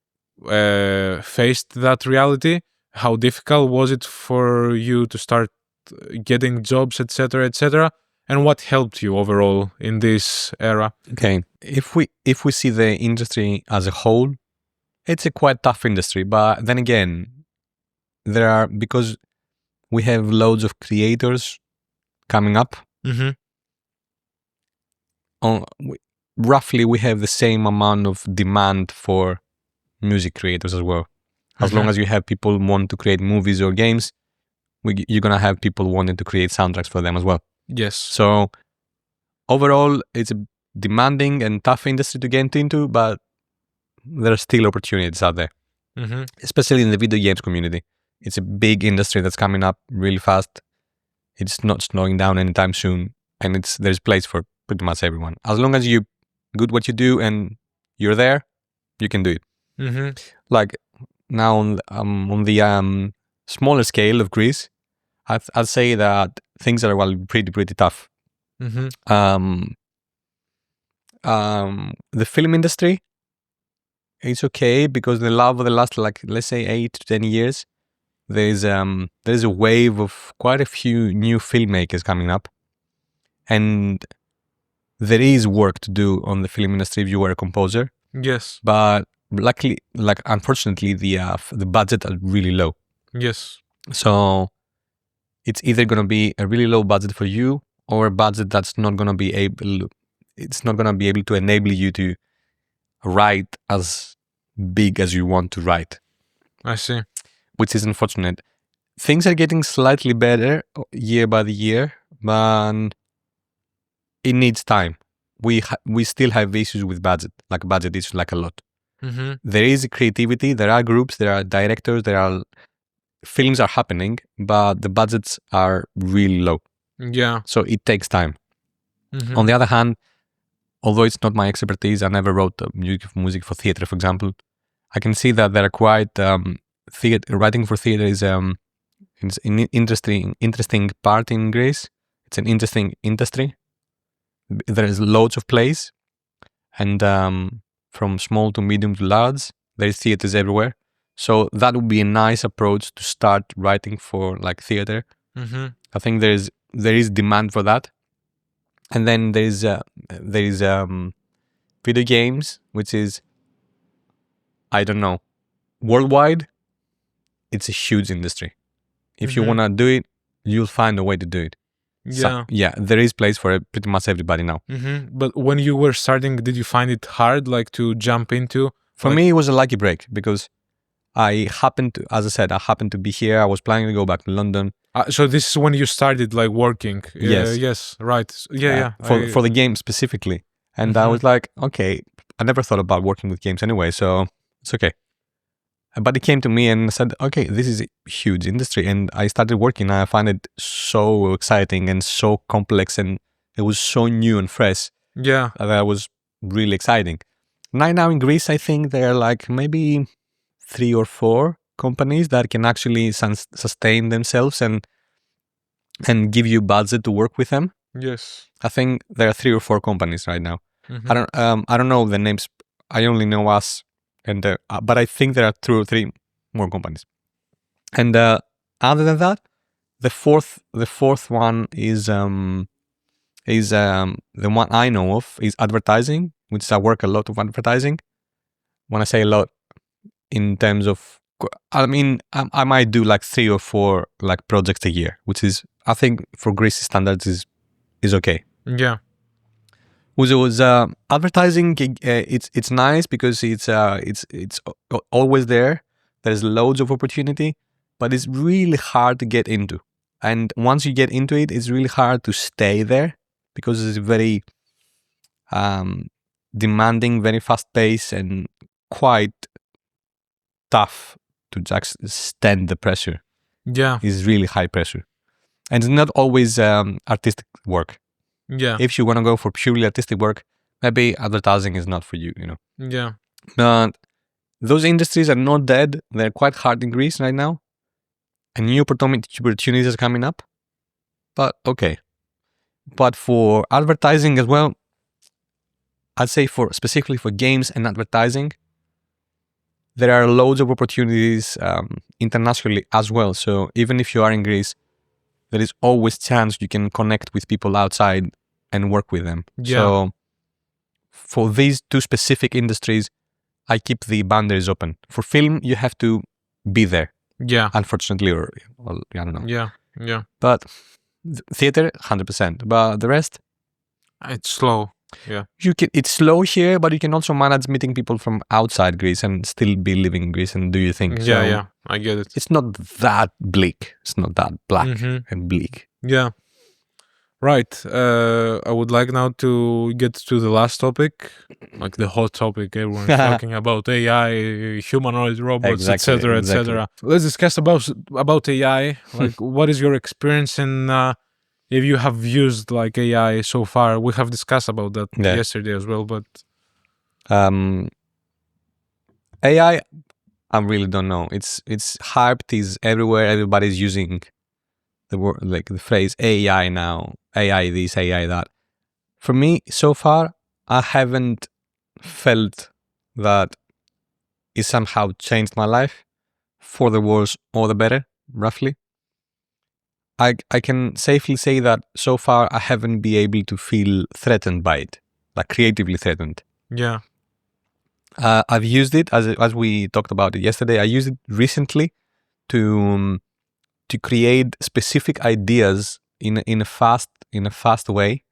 faced that reality? How difficult was it for you to start getting jobs, etc., etc.? And what helped you overall in this era? Okay, if we see the industry as a whole, it's a quite tough industry. But then again, because we have loads of creators coming up. Roughly, we have the same amount of demand for music creators as well. As long as you have people want to create movies or games, you're gonna have people wanting to create soundtracks for them as well. Yes. So overall, it's a demanding and tough industry to get into, but there are still opportunities out there, especially in the video games community. It's a big industry that's coming up really fast. It's not slowing down anytime soon, and there's place for pretty much everyone. As long as you're good what you do and you're there, you can do it. Like now on the smaller scale of Greece, I'd say that things are pretty tough. The film industry, it's okay because the last like let's say 8 to 10 years, there's a wave of quite a few new filmmakers coming up, and there is work to do on the film industry if you were a composer. Yes. But luckily, unfortunately, the budget are really low. Yes. So it's either gonna be a really low budget for you, or a budget that's not gonna be able. It's not gonna be able to enable you to write as big as you want to write. I see. Which is unfortunate. Things are getting slightly better year by the year, but it needs time. We still have issues with budget issues, like a lot. There is creativity, there are groups, there are directors, films are happening, but the budgets are really low. Yeah. So it takes time. On the other hand, although it's not my expertise, I never wrote music for theater, for example, I can see that there are quite writing for theater is it's an interesting part in Greece. It's an interesting industry. There is loads of plays, and from small to medium to large, there is theaters everywhere. So that would be a nice approach to start writing for like theater. I think there is demand for that, and then there is video games, which is, I don't know, worldwide. It's a huge industry. If you wanna do it, you'll find a way to do it. Yeah. So, there is place for pretty much everybody now. But when you were starting, did you find it hard, like to jump into For me, it was a lucky break because I happened to, as I said, I happened to be here. I was planning to go back to London. So this is when you started like working. Yes. Yes. Right. Yeah. For the game specifically, and I was like, okay, I never thought about working with games anyway, so it's okay. But it came to me and said, okay, this is a huge industry, and I started working. I find it so exciting and so complex, and it was so new and fresh. Yeah. That was really exciting. Right now in Greece, I think there are like maybe 3 or 4 companies that can actually sustain themselves and give you budget to work with them. Yes. I think there are 3 or 4 companies right now. I don't know the names. I only know us, and but I think there are 2 or 3 more companies. And other than that, the fourth one is the one I know of is advertising, which I work a lot of advertising. When I say a lot, in terms of, I mean, I might do like 3 or 4 like projects a year, which is, I think, for Greece standards is okay. Yeah. Was advertising? It's nice because it's always there. There's loads of opportunity, but it's really hard to get into. And once you get into it, it's really hard to stay there because it's very demanding, very fast paced, and quite tough to just stand the pressure. Yeah. It's really high pressure, and it's not always artistic work. Yeah. If you want to go for purely artistic work, maybe advertising is not for you, you know. Yeah. But those industries are not dead. They're quite hard in Greece right now. And new opportunities are coming up. But okay. But for advertising as well, I'd say specifically for games and advertising, there are loads of opportunities internationally as well. So even if you are in Greece, there is always chance you can connect with people outside and work with them. Yeah. So for these 2 specific industries, I keep the boundaries open. For film, you have to be there. Yeah. Unfortunately, or well, I don't know. Yeah. Yeah. But theater, 100%. But the rest, it's slow. Yeah. It's slow here, but you can also manage meeting people from outside Greece and still be living in Greece and do your thing. Yeah. Yeah. I get it. It's not that bleak. It's not that black and bleak. Yeah. Right. I would like now to get to the last topic, like the hot topic. Everyone's talking about AI, humanoid robots, etc., etc. Let's discuss about AI. Like, what is your experience in if you have used like AI so far? We have discussed about that yesterday as well, but AI, I really don't know. It's hyped. Is everywhere. Everybody's using the word, like the phrase AI now. AI this, AI that. For me, so far, I haven't felt that it somehow changed my life for the worse or the better, roughly. I can safely say that so far I haven't been able to feel threatened by it, like creatively threatened. Yeah. I've used it as we talked about it yesterday. I used it recently to create specific ideas in a fast way.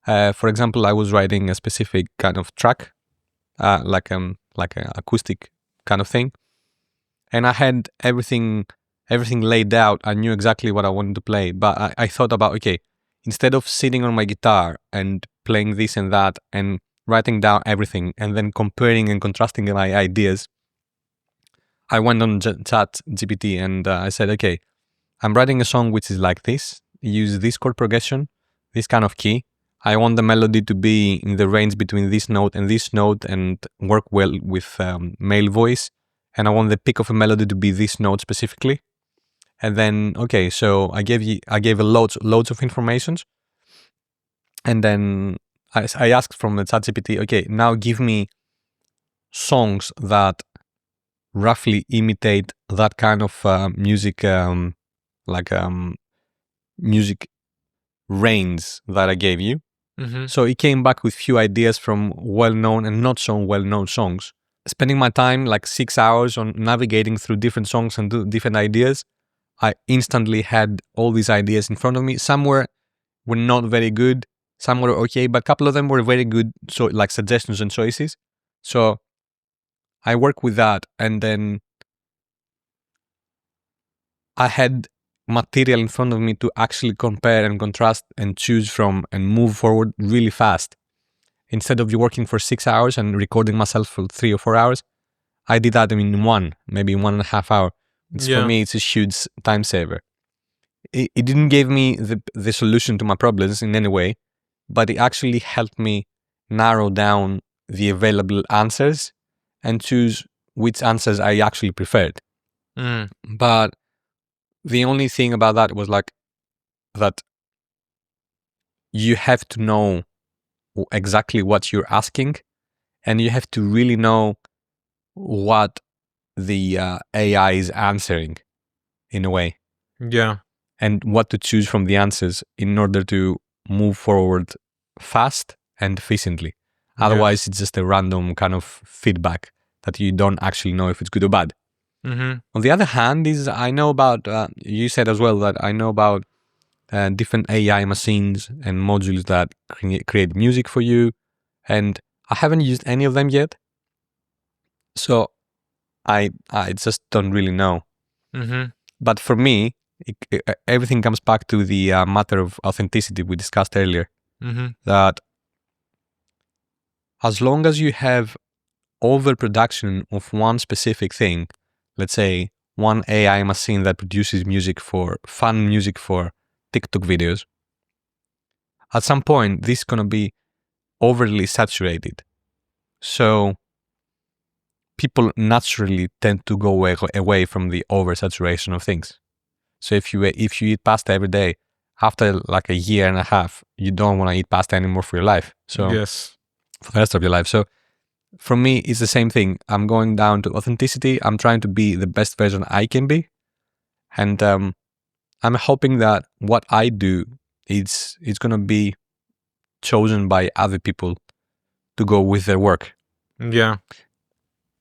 For example, I was writing a specific kind of track, like an acoustic kind of thing, and I had everything laid out. I knew exactly what I wanted to play, but I thought about, okay, instead of sitting on my guitar and playing this and that and writing down everything and then comparing and contrasting my ideas, I went on Chat GPT and I said, okay, I'm writing a song which is like this. Use this chord progression, this kind of key. I want the melody to be in the range between this note and work well with male voice. And I want the pick of a melody to be this note specifically. And then, okay, so I gave a loads of information. And then I asked from the ChatGPT, okay, now give me songs that roughly imitate that kind of music, music range that I gave you. So it came back with few ideas from well-known and not so well-known songs. Spending my time like 6 hours on navigating through different songs and different ideas, I instantly had all these ideas in front of me. Some were not very good, some were okay, but a couple of them were very good, so like suggestions and choices. So I work with that, and then I had material in front of me to actually compare and contrast and choose from and move forward really fast. Instead of working for 6 hours and recording myself for 3 or 4 hours, I did that in maybe 1.5 hours. For me, it's a huge time saver. It didn't give me the solution to my problems in any way, but it actually helped me narrow down the available answers and choose which answers I actually preferred. But the only thing about that was like that you have to know exactly what you're asking, and you have to really know what the AI is answering in a way. Yeah. And what to choose from the answers in order to move forward fast and efficiently. Otherwise, it's just a random kind of feedback that you don't actually know if it's good or bad. On the other hand, I know about, you said as well that I know about different AI machines and modules that create music for you. And I haven't used any of them yet. So I just don't really know. But for me, everything comes back to the matter of authenticity we discussed earlier. That as long as you have overproduction of one specific thing, let's say one AI machine that produces music for fun music for TikTok videos, at some point this is going to be overly saturated. So people naturally tend to go away from the oversaturation of things. So if you eat pasta every day, after like a year and a half, you don't want to eat pasta anymore for your life. So for the rest of your life. So for me, it's the same thing. I'm going down to authenticity. I'm trying to be the best version I can be. And I'm hoping that what I do is going to be chosen by other people to go with their work. Yeah.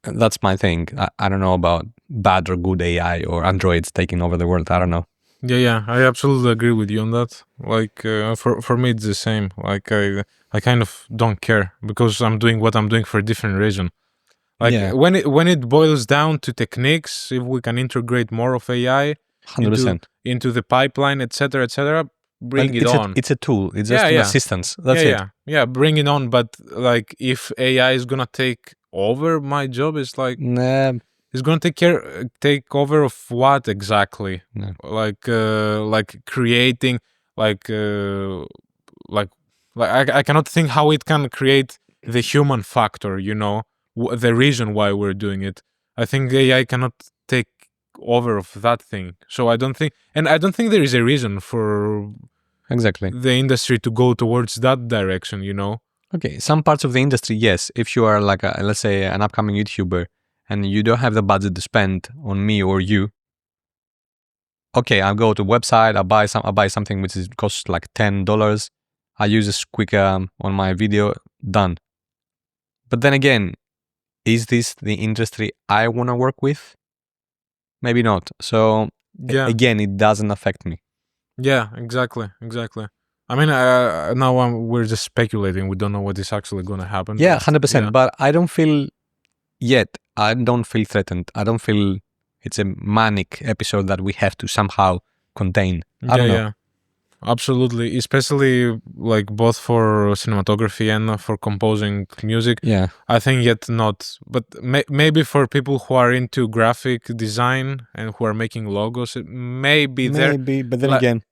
That's my thing. I don't know about bad or good AI or androids taking over the world. I don't know. Yeah, I absolutely agree with you on that. Like for me, it's the same. Like I kind of don't care because I'm doing what I'm doing for a different reason. Like when it boils down to techniques, if we can integrate more of AI 100% into the pipeline, etc., bring it on. It's a tool. It's just an assistance. That's it. Yeah, bring it on. But like, if AI is gonna take over my job, it's like it's gonna take over of what exactly? No. Like creating I cannot think how it can create the human factor. You know, the reason why we're doing it. I think AI cannot take over of that thing. So I don't think there is a reason for the industry to go towards that direction, you know? Okay, some parts of the industry, yes. If you are like, let's say, an upcoming YouTuber and you don't have the budget to spend on me or you, okay, I'll go to a website, I buy something which costs like $10. I use a Squeaker on my video, done. But then again, is this the industry I want to work with? Maybe not. So again, it doesn't affect me. Yeah, exactly. I mean, now we're just speculating. We don't know what is actually going to happen. Yeah, 100%. But I don't feel threatened. I don't feel it's a manic episode that we have to somehow contain. I don't know. Yeah, absolutely. Especially like both for cinematography and for composing music. Yeah. I think yet not. But maybe for people who are into graphic design and who are making logos, it may be there. Maybe, but then again,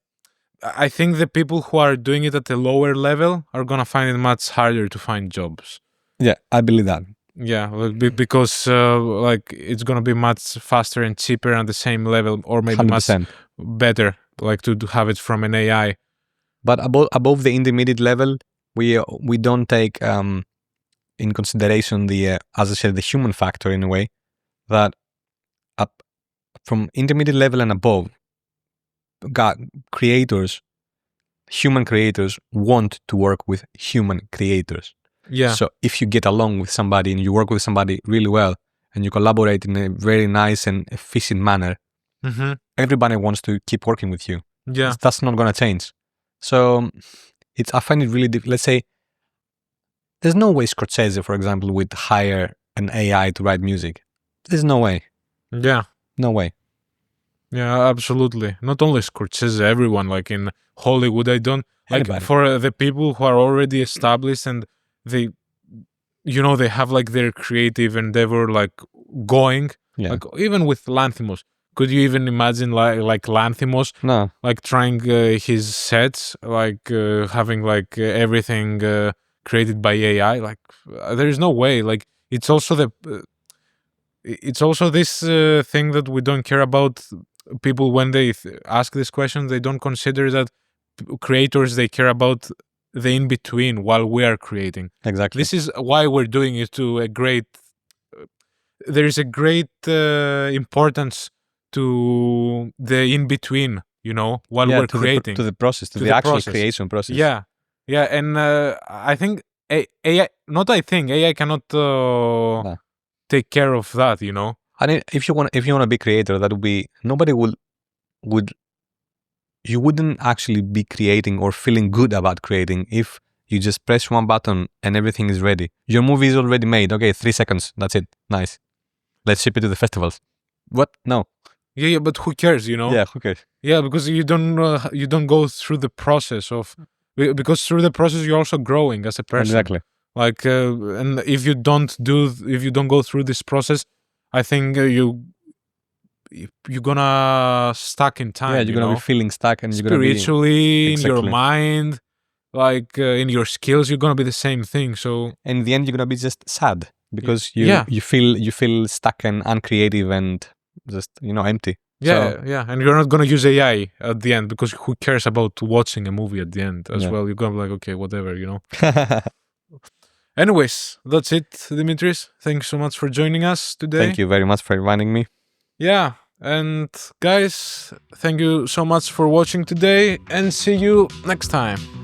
I think the people who are doing it at a lower level are gonna find it much harder to find jobs. Yeah, I believe that. Yeah, because like it's gonna be much faster and cheaper on the same level, or maybe 100%. much better, like to have it from an AI. But above the intermediate level, we don't take in consideration the as I said, the human factor in a way that from intermediate level and above, human creators want to work with human creators. Yeah. So if you get along with somebody and you work with somebody really well and you collaborate in a very nice and efficient manner, everybody wants to keep working with you. Yeah. That's not going to change. So I find it really difficult. Let's say there's no way Scorsese, for example, would hire an AI to write music. There's no way. Yeah. No way. Yeah, absolutely. Not only Scorsese, everyone, like in Hollywood, I don't like Anybody. for the people who are already established and they, they have like their creative endeavor like going. Yeah. Like even with Lanthimos, could you even imagine like Lanthimos No. like trying his sets, like having like everything created by AI? Like there is no way. Like it's also this thing that we don't care about. People when they ask this question, they don't consider that creators, they care about the in between while we are creating. Exactly. This is why we're doing it to a great. There is a great importance to the in between, while we're creating, to the process, to the actual process. creation process. Yeah, and I think AI. Not I think AI cannot take care of that. I mean, if you want to be creator, that would be would you wouldn't actually be creating or feeling good about creating if you just press one button and everything is ready. Your movie is already made. Okay, 3 seconds. That's it. Nice. Let's ship it to the festivals. What? No. Yeah, but who cares? Yeah, who cares? Yeah, because you don't go through the process of, because through the process you're also growing as a person. Exactly. Like, and if you don't go through this process, I think you're gonna stuck in time. Yeah, you're gonna be feeling stuck, and you're gonna be spiritually in your mind, like in your skills, you're gonna be the same thing. So in the end, you're gonna be just sad because you feel stuck and uncreative and just empty. Yeah, and you're not gonna use AI at the end because who cares about watching a movie at the end as well? You're gonna be like, okay, whatever, Anyways, that's it, Dimitris. Thanks so much for joining us today. Thank you very much for inviting me. Yeah, and guys, thank you so much for watching today, and see you next time.